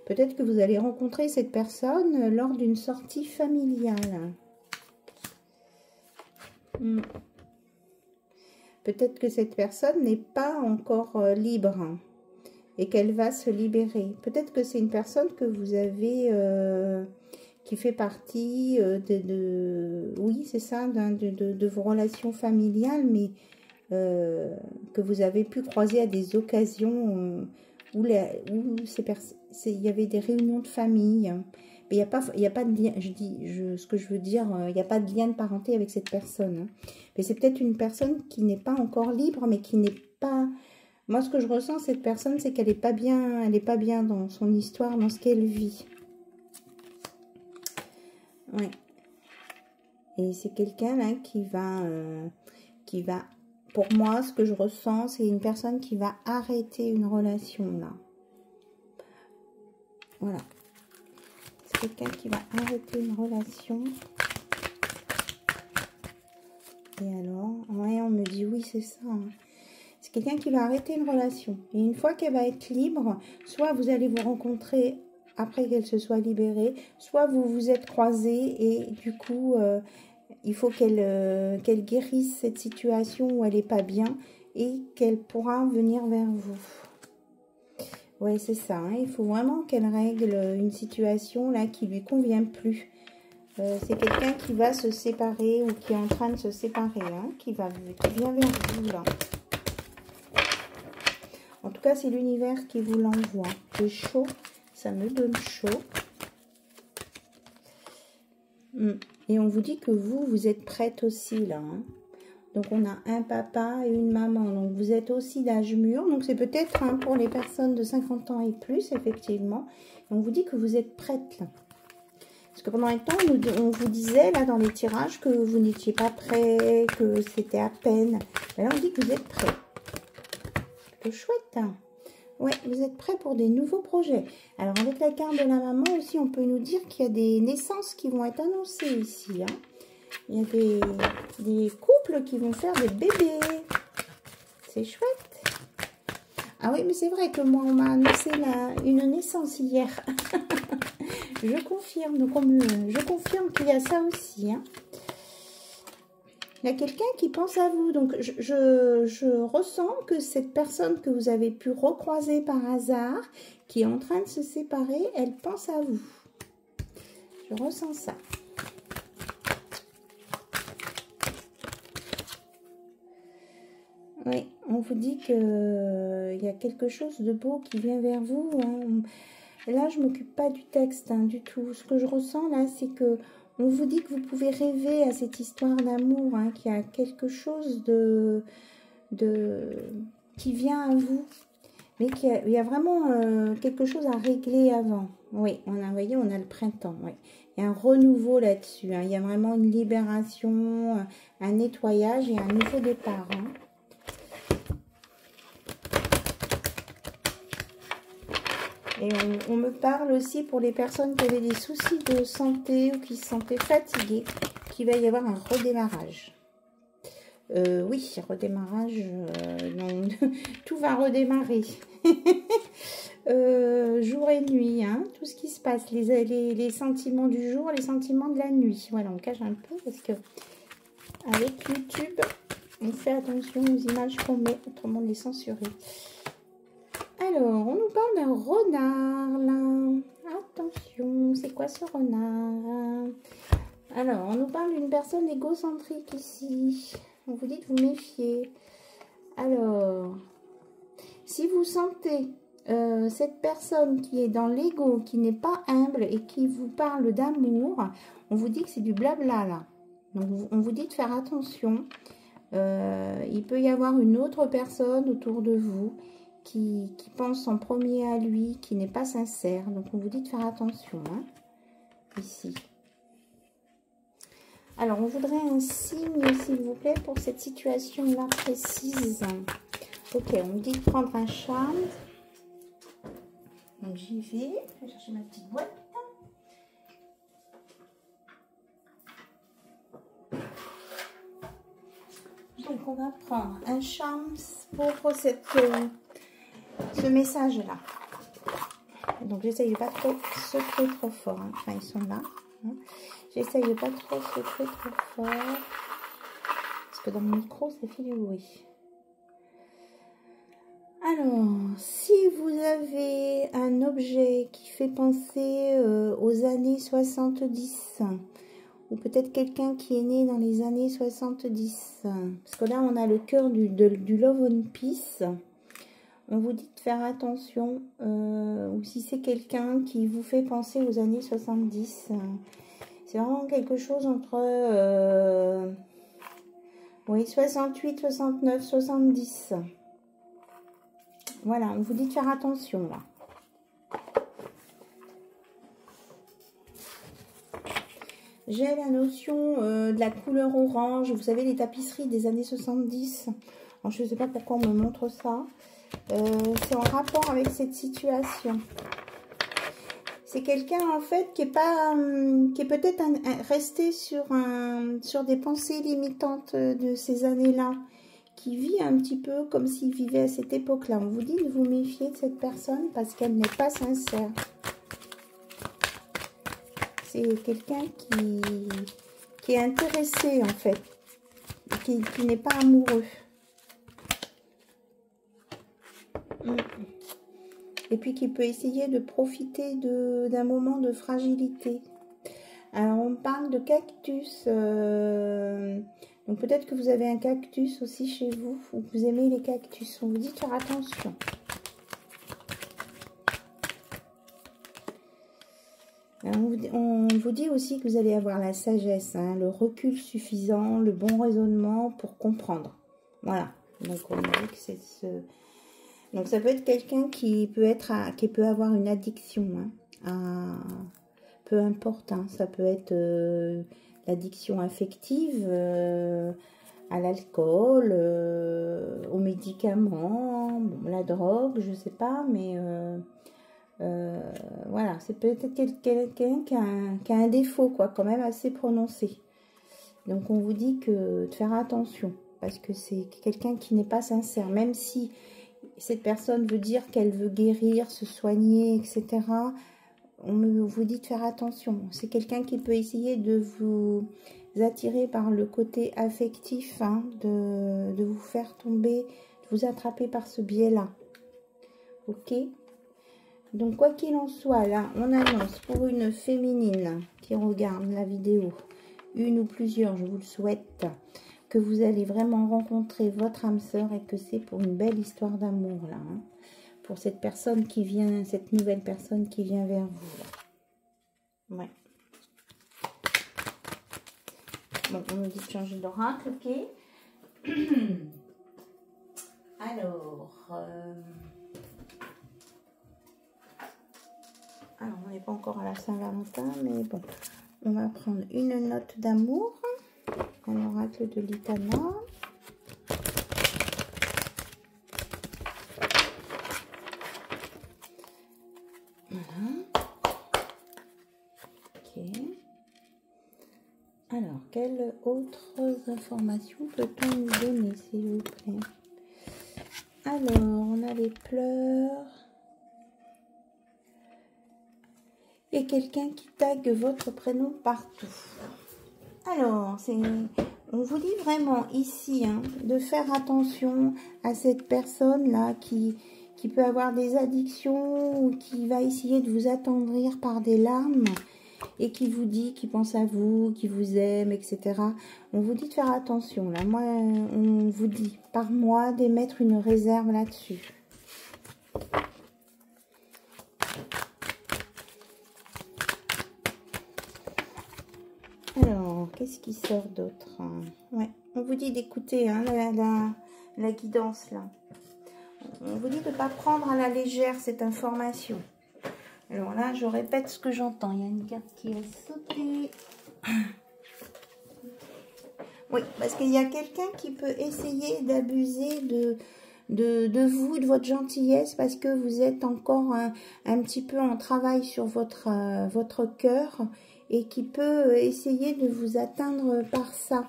Peut-être que vous allez rencontrer cette personne lors d'une sortie familiale. Peut-être que cette personne n'est pas encore libre. Et qu'elle va se libérer. Peut-être que c'est une personne que vous avez, qui fait partie oui, c'est ça, de vos relations familiales, mais que vous avez pu croiser à des occasions où il y avait des réunions de famille. Mais il n'y a pas de lien, ce que je veux dire, il n'y a pas de lien de parenté avec cette personne. Hein. Mais c'est peut-être une personne qui n'est pas encore libre, mais qui n'est pas... Moi, ce que je ressens, cette personne, c'est qu'elle n'est pas bien dans son histoire, dans ce qu'elle vit. Oui. Et c'est quelqu'un là qui va, pour moi, ce que je ressens, c'est une personne qui va arrêter une relation là. Voilà. C'est quelqu'un qui va arrêter une relation. Et alors, ouais, on me dit oui, c'est ça. Hein. C'est quelqu'un qui va arrêter une relation. Et une fois qu'elle va être libre, soit vous allez vous rencontrer après qu'elle se soit libérée, soit vous vous êtes croisés et du coup, il faut qu'elle guérisse cette situation où elle n'est pas bien et qu'elle pourra venir vers vous. Ouais, c'est ça. Hein. Il faut vraiment qu'elle règle une situation là qui lui convient plus. C'est quelqu'un qui va se séparer ou qui est en train de se séparer, hein, qui vient vers vous là. En tout cas, c'est l'univers qui vous l'envoie. C'est chaud, ça me donne chaud. Et on vous dit que vous êtes prête aussi là. Hein. Donc, on a un papa et une maman. Donc, vous êtes aussi d'âge mûr. Donc, c'est peut-être hein, pour les personnes de 50 ans et plus, effectivement. Et on vous dit que vous êtes prête là. Parce que pendant un temps, on vous disait là dans les tirages que vous n'étiez pas prêt, que c'était à peine. Mais là, on dit que vous êtes prêt. C'est chouette. Hein. Ouais, vous êtes prêt pour des nouveaux projets. Alors, avec la carte de la maman aussi, on peut nous dire qu'il y a des naissances qui vont être annoncées ici. Hein. Il y a des couples qui vont faire des bébés. C'est chouette. Ah oui, mais c'est vrai que moi, on m'a annoncé une naissance hier. Je confirme. Donc, je confirme qu'il y a ça aussi. Hein. Il y a quelqu'un qui pense à vous. Donc, je ressens que cette personne que vous avez pu recroiser par hasard, qui est en train de se séparer, elle pense à vous. Je ressens ça. Oui, on vous dit qu'il y a quelque chose de beau qui vient vers vous. Hein. Là, je ne m'occupe pas du texte hein, du tout. Ce que je ressens là, c'est que on vous dit que vous pouvez rêver à cette histoire d'amour, hein, qu'il y a quelque chose qui vient à vous, mais qu'il y a vraiment quelque chose à régler avant. Oui, vous voyez, on a le printemps. Oui. Il y a un renouveau là-dessus. Hein. Il y a vraiment une libération, un nettoyage et un nouveau départ. Hein. Et on me parle aussi pour les personnes qui avaient des soucis de santé ou qui se sentaient fatiguées, qu'il va y avoir un redémarrage. Oui, redémarrage, non, tout va redémarrer. Jour et nuit, hein, tout ce qui se passe, les sentiments du jour, les sentiments de la nuit. Voilà, on cache un peu parce que avec YouTube, on fait attention aux images qu'on met, autrement on les censurer. Alors, on nous parle d'un renard, là. Attention, c'est quoi ce renard? Alors, on nous parle d'une personne égocentrique ici. On vous dit de vous méfier. Alors, si vous sentez cette personne qui est dans l'ego, qui n'est pas humble et qui vous parle d'amour, on vous dit que c'est du blabla, là. Donc, on vous dit de faire attention. Il peut y avoir une autre personne autour de vous qui pense en premier à lui, qui n'est pas sincère. Donc, on vous dit de faire attention, hein, ici. Alors, on voudrait un signe, s'il vous plaît, pour cette situation-là précise. Ok, on me dit de prendre un charme. Donc, j'y vais. Je vais chercher ma petite boîte. Donc, on va prendre un charme pour ce message-là. Donc, j'essaye de pas trop secouer trop fort. Hein. Enfin, ils sont là. Hein. J'essaye de pas trop secouer trop fort. Parce que dans le micro, ça fait du bruit. Alors, si vous avez un objet qui fait penser aux années 70, ou peut-être quelqu'un qui est né dans les années 70, parce que là, on a le cœur du Love on Peace, on vous dit de faire attention, ou si c'est quelqu'un qui vous fait penser aux années 70, c'est vraiment quelque chose entre oui, 68, 69, 70. Voilà, on vous dit de faire attention là. J'ai la notion de la couleur orange. Vous savez, les tapisseries des années 70. Alors, je ne sais pas pourquoi on me montre ça. C'est en rapport avec cette situation. C'est quelqu'un en fait qui est pas, qui est peut-être resté sur des pensées limitantes de ces années-là, qui vit un petit peu comme s'il vivait à cette époque-là. On vous dit de vous méfier de cette personne parce qu'elle n'est pas sincère. C'est quelqu'un qui est intéressé en fait, qui n'est pas amoureux. Et puis qui peut essayer de profiter d'un moment de fragilité. Alors on parle de cactus. Donc peut-être que vous avez un cactus aussi chez vous, ou que vous aimez les cactus. On vous dit de faire attention. Alors, on vous dit aussi que vous allez avoir la sagesse, hein, le recul suffisant, le bon raisonnement pour comprendre. Voilà. Donc on dit que c'est ce... Donc ça peut être quelqu'un qui peut avoir une addiction, hein, peu importe, hein, ça peut être l'addiction affective, à l'alcool, aux médicaments, bon, la drogue, je sais pas, mais voilà, c'est peut-être quelqu'un qui a un défaut, quoi, quand même assez prononcé. Donc on vous dit de faire attention, parce que c'est quelqu'un qui n'est pas sincère, même si cette personne veut dire qu'elle veut guérir, se soigner, etc. On vous dit de faire attention. C'est quelqu'un qui peut essayer de vous attirer par le côté affectif, hein, de vous faire tomber, de vous attraper par ce biais-là. Ok? Donc, quoi qu'il en soit, là, on annonce pour une féminine qui regarde la vidéo, une ou plusieurs, je vous le souhaite, que vous allez vraiment rencontrer votre âme sœur et que c'est pour une belle histoire d'amour, là. Hein, pour cette personne qui vient, cette nouvelle personne qui vient vers vous. Là. Ouais. Bon, on nous dit de changer d'oracle, ok. Alors, on n'est pas encore à la Saint-Valentin, mais bon, on va prendre une note d'amour. Un oracle de l'Itana. Voilà. Ok. Alors, quelles autres informations peut-on nous donner, s'il vous plaît? Alors, on a les pleurs. Et quelqu'un qui tague votre prénom partout. Alors, on vous dit vraiment ici, hein, de faire attention à cette personne-là qui peut avoir des addictions ou qui va essayer de vous attendrir par des larmes et qui vous dit, qui pense à vous, qui vous aime, etc. On vous dit de faire attention. Là, moi, on vous dit par mois d'émettre une réserve là-dessus. Alors, qu'est-ce qui sort d'autre? Ouais, on vous dit d'écouter, hein, la guidance, là. On vous dit de ne pas prendre à la légère cette information. Alors là, je répète ce que j'entends. Il y a une carte qui est sautée. Oui, parce qu'il y a quelqu'un qui peut essayer d'abuser de vous, de votre gentillesse, parce que vous êtes encore un petit peu en travail sur votre cœur et qui peut essayer de vous atteindre par ça.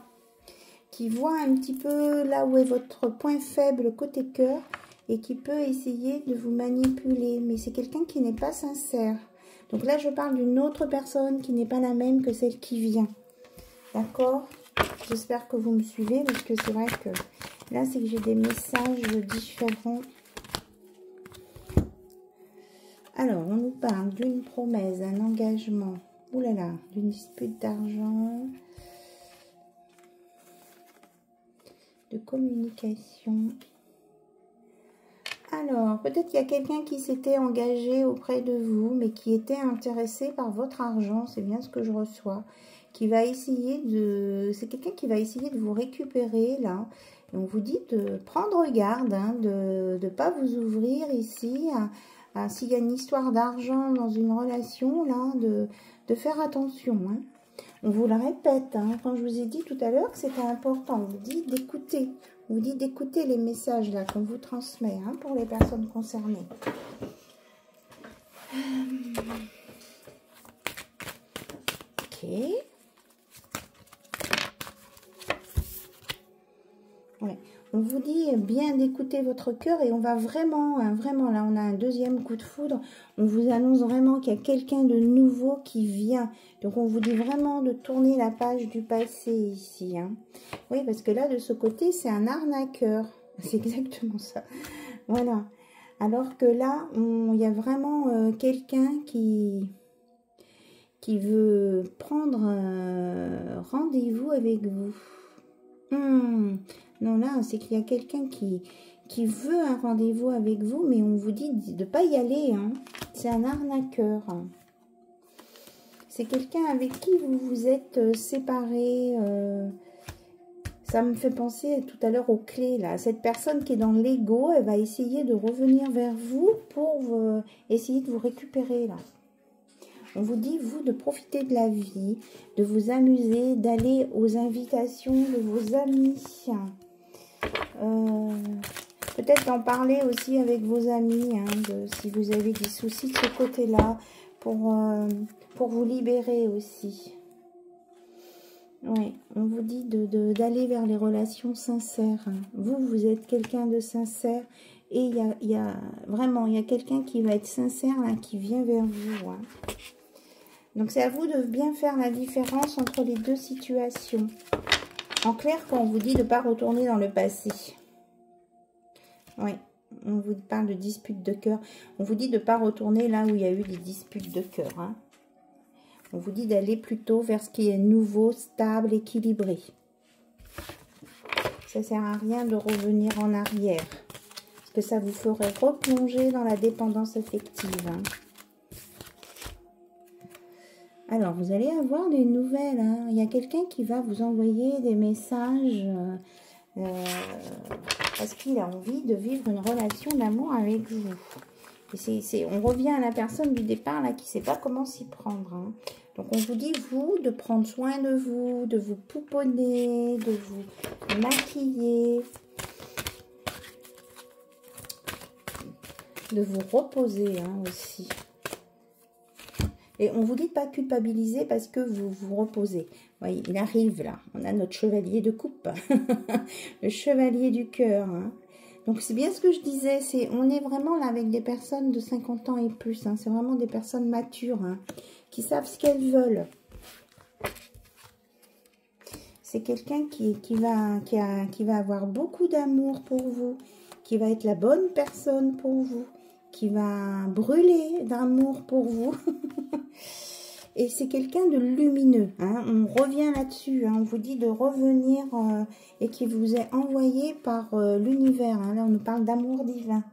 Qui voit un petit peu là où est votre point faible côté cœur et qui peut essayer de vous manipuler. Mais c'est quelqu'un qui n'est pas sincère. Donc là, je parle d'une autre personne qui n'est pas la même que celle qui vient. D'accord? J'espère que vous me suivez parce que c'est vrai que là, c'est que j'ai des messages différents. Alors, on nous parle d'une promesse, d'un engagement. Ouh là là, d'une dispute d'argent. De communication. Alors, peut-être qu'il y a quelqu'un qui s'était engagé auprès de vous, mais qui était intéressé par votre argent, c'est bien ce que je reçois, qui va essayer de... C'est quelqu'un qui va essayer de vous récupérer, là. Et on vous dit de prendre garde, hein, de ne pas vous ouvrir ici, s'il y a une histoire d'argent dans une relation, là, de faire attention, hein. On vous le répète, hein, quand je vous ai dit tout à l'heure que c'était important, on vous dit d'écouter. On vous dit d'écouter les messages là qu'on vous transmet, hein, pour les personnes concernées. Ok. Ouais. On vous dit bien d'écouter votre cœur et on va vraiment, hein, vraiment, là on a un deuxième coup de foudre. On vous annonce vraiment qu'il y a quelqu'un de nouveau qui vient. Donc on vous dit vraiment de tourner la page du passé ici. Hein. Oui, parce que là de ce côté c'est un arnaqueur. C'est exactement ça. Voilà. Alors que là, il y a vraiment quelqu'un qui veut prendre rendez-vous avec vous. Non, là, c'est qu'il y a quelqu'un qui veut un rendez-vous avec vous, mais on vous dit de ne pas y aller. Hein. C'est un arnaqueur. C'est quelqu'un avec qui vous vous êtes séparés. Ça me fait penser tout à l'heure aux clés, là. Cette personne qui est dans l'ego, elle va essayer de revenir vers vous pour essayer de vous récupérer, là. On vous dit, vous, de profiter de la vie, de vous amuser, d'aller aux invitations de vos amis. Peut-être d'en parler aussi avec vos amis, hein, si vous avez des soucis de ce côté-là, pour vous libérer aussi. Oui, on vous dit d'aller vers les relations sincères. Vous êtes quelqu'un de sincère et il y a vraiment, il y a quelqu'un qui va être sincère, là, qui vient vers vous. Hein. Donc, c'est à vous de bien faire la différence entre les deux situations. En clair, quand on vous dit de ne pas retourner dans le passé. Oui, on vous parle de disputes de cœur. On vous dit de ne pas retourner là où il y a eu des disputes de cœur. Hein. On vous dit d'aller plutôt vers ce qui est nouveau, stable, équilibré. Ça ne sert à rien de revenir en arrière. Parce que ça vous ferait replonger dans la dépendance affective. Hein. Alors, vous allez avoir des nouvelles. Hein. Il y a quelqu'un qui va vous envoyer des messages parce qu'il a envie de vivre une relation d'amour avec vous. Et on revient à la personne du départ là qui ne sait pas comment s'y prendre. Hein. Donc, on vous dit, vous, de prendre soin de vous pouponner, de vous maquiller, de vous reposer hein, aussi. Et on vous dit de ne pas culpabiliser parce que vous vous reposez. Voyez, il arrive là. On a notre chevalier de coupe. Le chevalier du cœur. Hein. Donc, c'est bien ce que je disais. On est vraiment là avec des personnes de 50 ans et plus. Hein. C'est vraiment des personnes matures hein, qui savent ce qu'elles veulent. C'est quelqu'un qui va avoir beaucoup d'amour pour vous. Qui va être la bonne personne pour vous. Qui va brûler d'amour pour vous. Et c'est quelqu'un de lumineux. Hein. On revient là-dessus. Hein. On vous dit de revenir et qui vous est envoyé par l'univers. Hein. Là, on nous parle d'amour divin.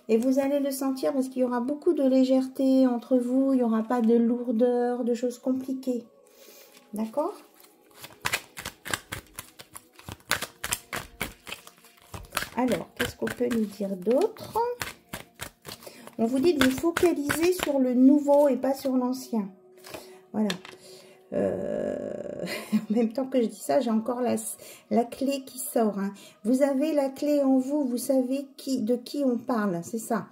Et vous allez le sentir parce qu'il y aura beaucoup de légèreté entre vous. Il n'y aura pas de lourdeur, de choses compliquées. D'accord ? Alors, qu'est-ce qu'on peut nous dire d'autre ? On vous dit de vous focaliser sur le nouveau et pas sur l'ancien. Voilà. En même temps que je dis ça, j'ai encore la clé qui sort. Hein. Vous avez la clé en vous, vous savez de qui on parle, c'est ça.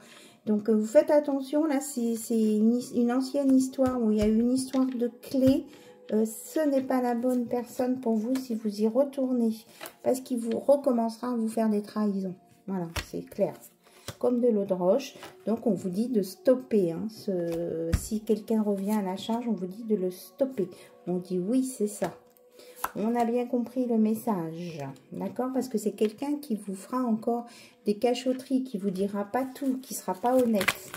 Donc, vous faites attention, là, c'est une ancienne histoire où il y a eu une histoire de clé. Ce n'est pas la bonne personne pour vous si vous y retournez. Parce qu'il vous recommencera à vous faire des trahisons. Voilà, c'est clair. Comme de l'eau de roche. Donc, on vous dit de stopper. Hein, si quelqu'un revient à la charge, on vous dit de le stopper. On dit oui, c'est ça. On a bien compris le message. D'accord? Parce que c'est quelqu'un qui vous fera encore des cachotteries, qui vous dira pas tout, qui sera pas honnête.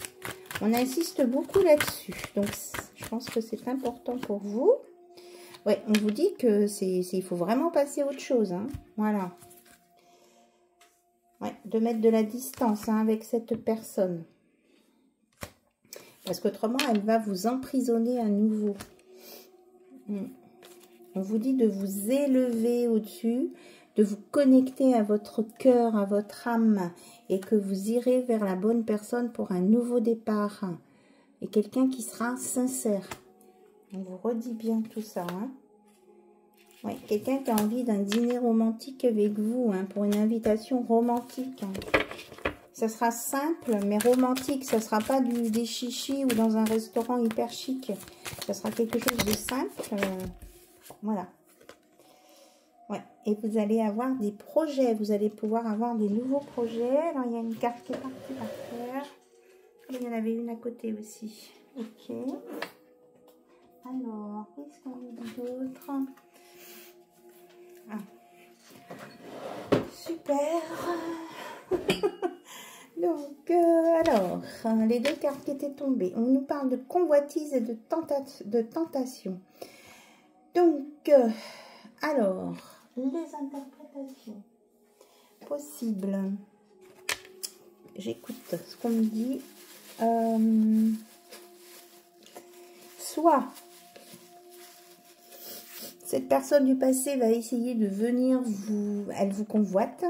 On insiste beaucoup là-dessus. Donc, je pense que c'est important pour vous. Ouais, on vous dit que il faut vraiment passer à autre chose. Hein, voilà. Ouais, de mettre de la distance hein, avec cette personne. Parce qu'autrement, elle va vous emprisonner à nouveau. On vous dit de vous élever au-dessus, de vous connecter à votre cœur, à votre âme. Et que vous irez vers la bonne personne pour un nouveau départ. Et quelqu'un qui sera sincère. On vous redit bien tout ça. Hein. Ouais, quelqu'un qui a envie d'un dîner romantique avec vous, hein, pour une invitation romantique. Hein. Ça sera simple, mais romantique. Ça ne sera pas des chichis ou dans un restaurant hyper chic. Ça sera quelque chose de simple. Voilà. Ouais. Et vous allez avoir des projets. Vous allez pouvoir avoir des nouveaux projets. Alors, il y a une carte qui est partie par terre. Il y en avait une à côté aussi. Ok. Alors, qu'est-ce qu'on dit d'autre? Ah. Super. Donc, alors, les deux cartes qui étaient tombées. On nous parle de convoitise et de tentation. Donc, alors, les interprétations possibles. J'écoute ce qu'on me dit. Soit cette personne du passé va essayer de venir elle vous convoite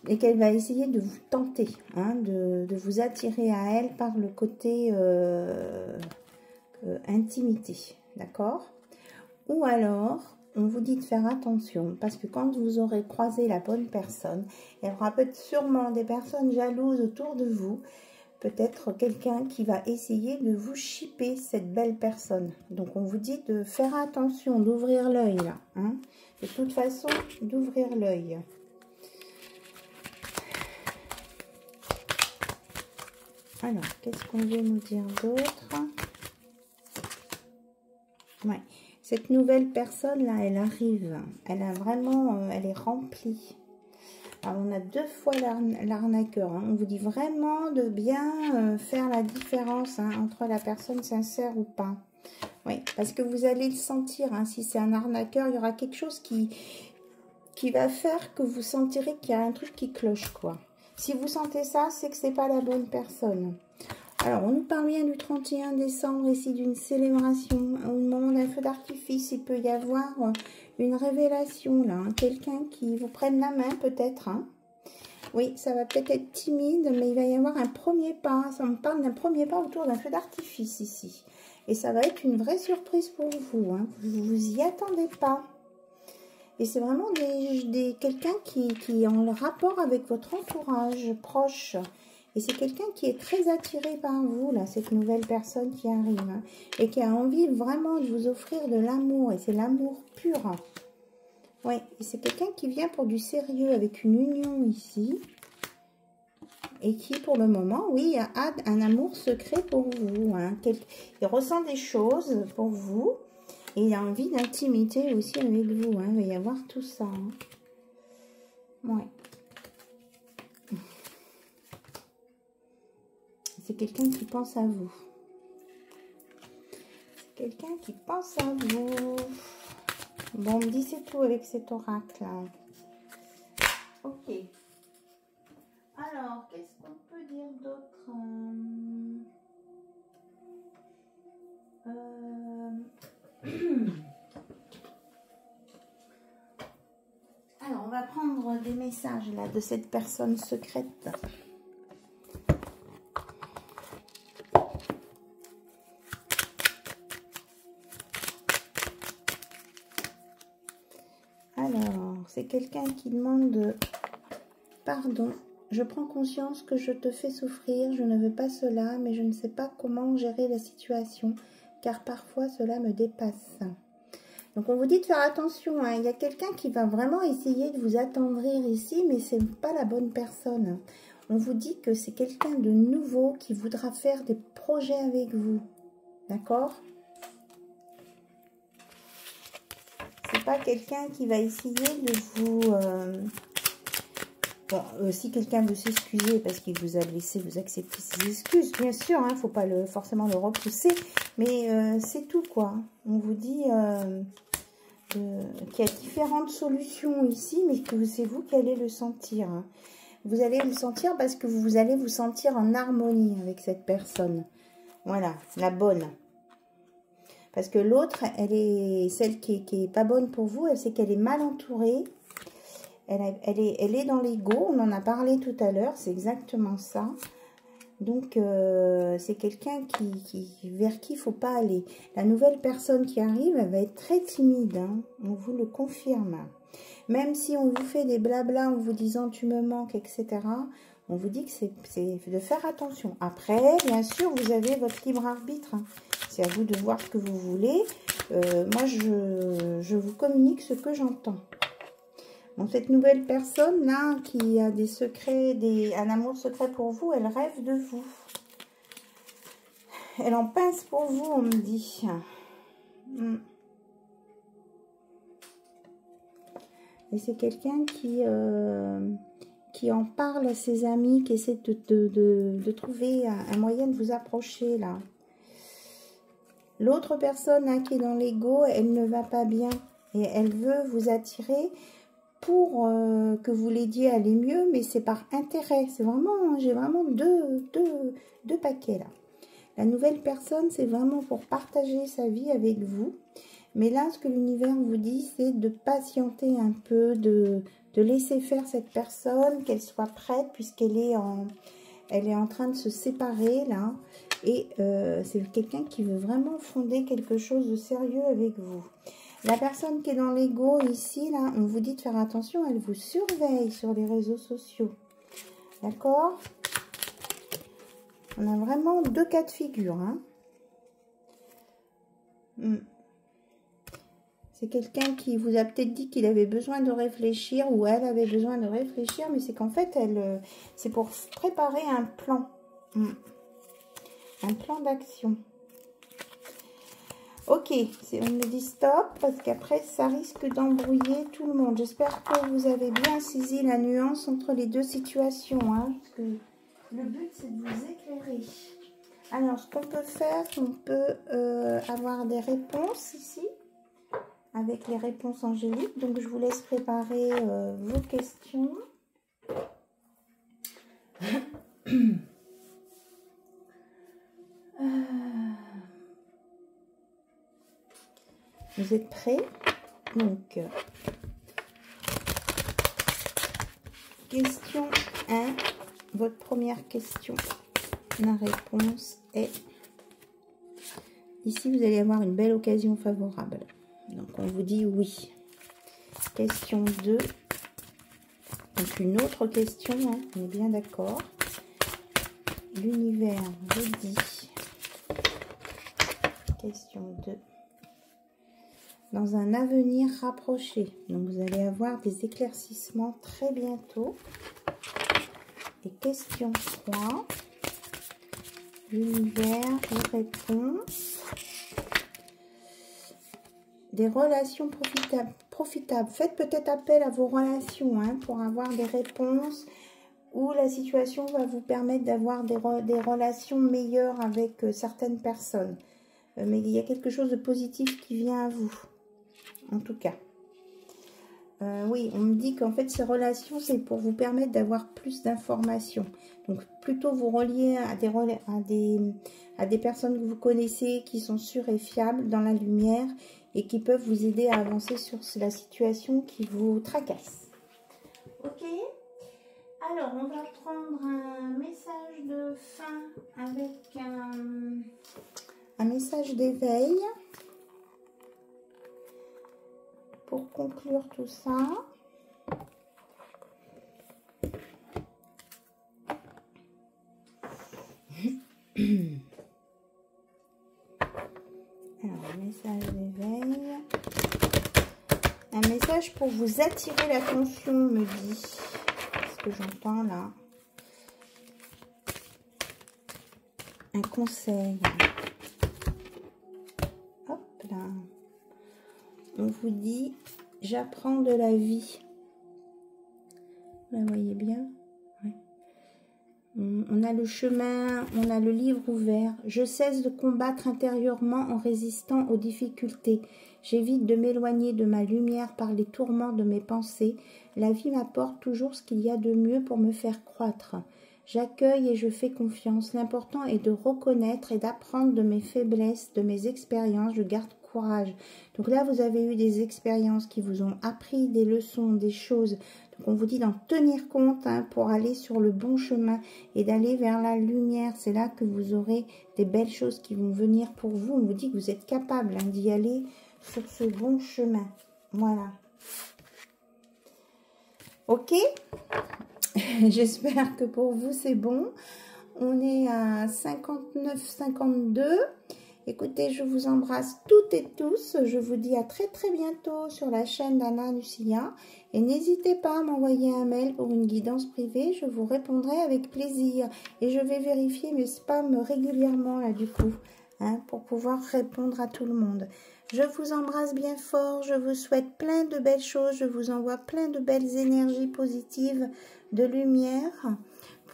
et qu'elle va essayer de vous tenter, hein, de vous attirer à elle par le côté intimité, d'accord? Ou alors, on vous dit de faire attention parce que quand vous aurez croisé la bonne personne, il y aura peut-être sûrement des personnes jalouses autour de vous. Peut-être quelqu'un qui va essayer de vous chipper cette belle personne. Donc, on vous dit de faire attention, d'ouvrir l'œil, là. Hein. De toute façon, d'ouvrir l'œil. Alors, qu'est-ce qu'on veut nous dire d'autre? Ouais. Cette nouvelle personne, là, elle arrive. Elle a vraiment... elle est remplie. Alors, on a deux fois l'arnaqueur. Hein. On vous dit vraiment de bien faire la différence, hein, entre la personne sincère ou pas. Oui, parce que vous allez le sentir. Hein, si c'est un arnaqueur, il y aura quelque chose qui va faire que vous sentirez qu'il y a un truc qui cloche, quoi. Si vous sentez ça, c'est que c'est pas la bonne personne. Alors, on nous parle bien du 31 décembre, ici, d'une célébration. Au moment d'un feu d'artifice, il peut y avoir une révélation, là. Hein, quelqu'un qui vous prenne la main, peut-être. Hein. Oui, ça va peut-être être timide, mais il va y avoir un premier pas. Ça me parle d'un premier pas autour d'un feu d'artifice, ici. Et ça va être une vraie surprise pour vous. Hein. Vous ne vous y attendez pas. Et c'est vraiment quelqu'un qui est en rapport avec votre entourage proche. Et c'est quelqu'un qui est très attiré par vous, là, cette nouvelle personne qui arrive. Hein, et qui a envie vraiment de vous offrir de l'amour. Et c'est l'amour pur. Oui, et c'est quelqu'un qui vient pour du sérieux avec une union ici. Et qui, pour le moment, oui, a un amour secret pour vous. Hein. Il ressent des choses pour vous. Et il a envie d'intimité aussi avec vous. Hein. Il va y avoir tout ça. Hein. Ouais. C'est quelqu'un qui pense à vous. C'est quelqu'un qui pense à vous. Bon, on me dit c'est tout avec cet oracle. Ok. Alors, qu'est-ce qu'on peut dire d'autre? Alors, on va prendre des messages là de cette personne secrète. Alors, c'est quelqu'un qui demande pardon. Je prends conscience que je te fais souffrir. Je ne veux pas cela, mais je ne sais pas comment gérer la situation, car parfois cela me dépasse. Donc, on vous dit de faire attention. Hein. Il y a quelqu'un qui va vraiment essayer de vous attendrir ici, mais ce n'est pas la bonne personne. On vous dit que c'est quelqu'un de nouveau qui voudra faire des projets avec vous. D'accord ? C'est pas quelqu'un qui va essayer de vous... Bon, si quelqu'un veut s'excuser parce qu'il vous a laissé vous accepter ses excuses, bien sûr, il ne faut pas forcément le repousser, mais c'est tout, quoi. On vous dit qu'il y a différentes solutions ici, mais que c'est vous qui allez le sentir. Hein. Vous allez le sentir parce que vous allez vous sentir en harmonie avec cette personne. Voilà, la bonne. Parce que l'autre, elle est celle qui est pas bonne pour vous, elle sait qu'elle est mal entourée. Elle est dans l'ego, on en a parlé tout à l'heure, c'est exactement ça. Donc, c'est quelqu'un vers qui il ne faut pas aller. La nouvelle personne qui arrive, elle va être très timide, hein, on vous le confirme. Même si on vous fait des blablas en vous disant « tu me manques », etc., on vous dit que c'est de faire attention. Après, bien sûr, vous avez votre libre arbitre. Hein. C'est à vous de voir ce que vous voulez. Moi, je vous communique ce que j'entends. Bon, cette nouvelle personne là qui a des secrets, un amour secret pour vous, elle rêve de vous. Elle en pince pour vous, on me dit. Et c'est quelqu'un qui en parle à ses amis, qui essaie de trouver un moyen de vous approcher là. L'autre personne hein, qui est dans l'ego, elle ne va pas bien et elle veut vous attirer pour que vous l'aidiez à aller mieux, mais c'est par intérêt. C'est vraiment, j'ai vraiment deux paquets là. La nouvelle personne, c'est vraiment pour partager sa vie avec vous. Mais là, ce que l'univers vous dit, c'est de patienter un peu, de laisser faire cette personne, qu'elle soit prête, puisqu'elle est en train de se séparer là. Et c'est quelqu'un qui veut vraiment fonder quelque chose de sérieux avec vous. La personne qui est dans l'ego ici, là, on vous dit de faire attention, elle vous surveille sur les réseaux sociaux. D'accord? On a vraiment deux cas de figure. Hein. C'est quelqu'un qui vous a peut-être dit qu'il avait besoin de réfléchir ou elle avait besoin de réfléchir, mais c'est qu'en fait, c'est pour préparer un plan. Un plan d'action. Ok, on me dit stop parce qu'après ça risque d'embrouiller tout le monde. J'espère que vous avez bien saisi la nuance entre les deux situations. Hein, parce que le but c'est de vous éclairer. Alors ce qu'on peut faire, on peut avoir des réponses ici. Avec les réponses angéliques. Donc je vous laisse préparer vos questions. Vous êtes prêts? Donc, question 1, votre première question. La réponse est, ici vous allez avoir une belle occasion favorable. Donc on vous dit oui. Question 2, donc une autre question, hein, on est bien d'accord. L'univers vous dit, question 2. Dans un avenir rapproché. Donc, vous allez avoir des éclaircissements très bientôt. Et question 3. L'univers vous répond. Des relations profitables. Faites peut-être appel à vos relations hein, pour avoir des réponses où la situation va vous permettre d'avoir des relations meilleures avec certaines personnes. Mais il y a quelque chose de positif qui vient à vous. En tout cas. Oui, on me dit qu'en fait, ces relations, c'est pour vous permettre d'avoir plus d'informations. Donc, plutôt vous relier à des personnes que vous connaissez, qui sont sûres et fiables dans la lumière et qui peuvent vous aider à avancer sur la situation qui vous tracasse. Ok? Alors, on va prendre un message de fin avec un message d'éveil. Pour conclure tout ça, alors message d'éveil, un message pour vous attirer l'attention, me dit ce que j'entends là, un conseil. Hop là. On vous dit, j'apprends de la vie. Vous la voyez bien? Ouais. On a le chemin, on a le livre ouvert. Je cesse de combattre intérieurement en résistant aux difficultés. J'évite de m'éloigner de ma lumière par les tourments de mes pensées. La vie m'apporte toujours ce qu'il y a de mieux pour me faire croître. J'accueille et je fais confiance. L'important est de reconnaître et d'apprendre de mes faiblesses, de mes expériences. Je garde courage. Donc là, vous avez eu des expériences qui vous ont appris des leçons, des choses. Donc on vous dit d'en tenir compte hein, pour aller sur le bon chemin et d'aller vers la lumière. C'est là que vous aurez des belles choses qui vont venir pour vous. On vous dit que vous êtes capable hein, d'y aller sur ce bon chemin. Voilà. Ok. J'espère que pour vous c'est bon. On est à 59-52. Écoutez, je vous embrasse toutes et tous. Je vous dis à très très bientôt sur la chaîne d'Anna Lucia. Et n'hésitez pas à m'envoyer un mail pour une guidance privée. Je vous répondrai avec plaisir. Et je vais vérifier mes spams régulièrement là du coup. Hein, pour pouvoir répondre à tout le monde. Je vous embrasse bien fort. Je vous souhaite plein de belles choses. Je vous envoie plein de belles énergies positives, de lumière.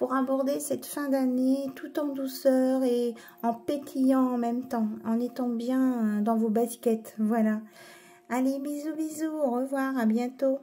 Pour aborder cette fin d'année tout en douceur et en pétillant en même temps, en étant bien dans vos baskets. Voilà. Allez, bisous, bisous, au revoir, à bientôt.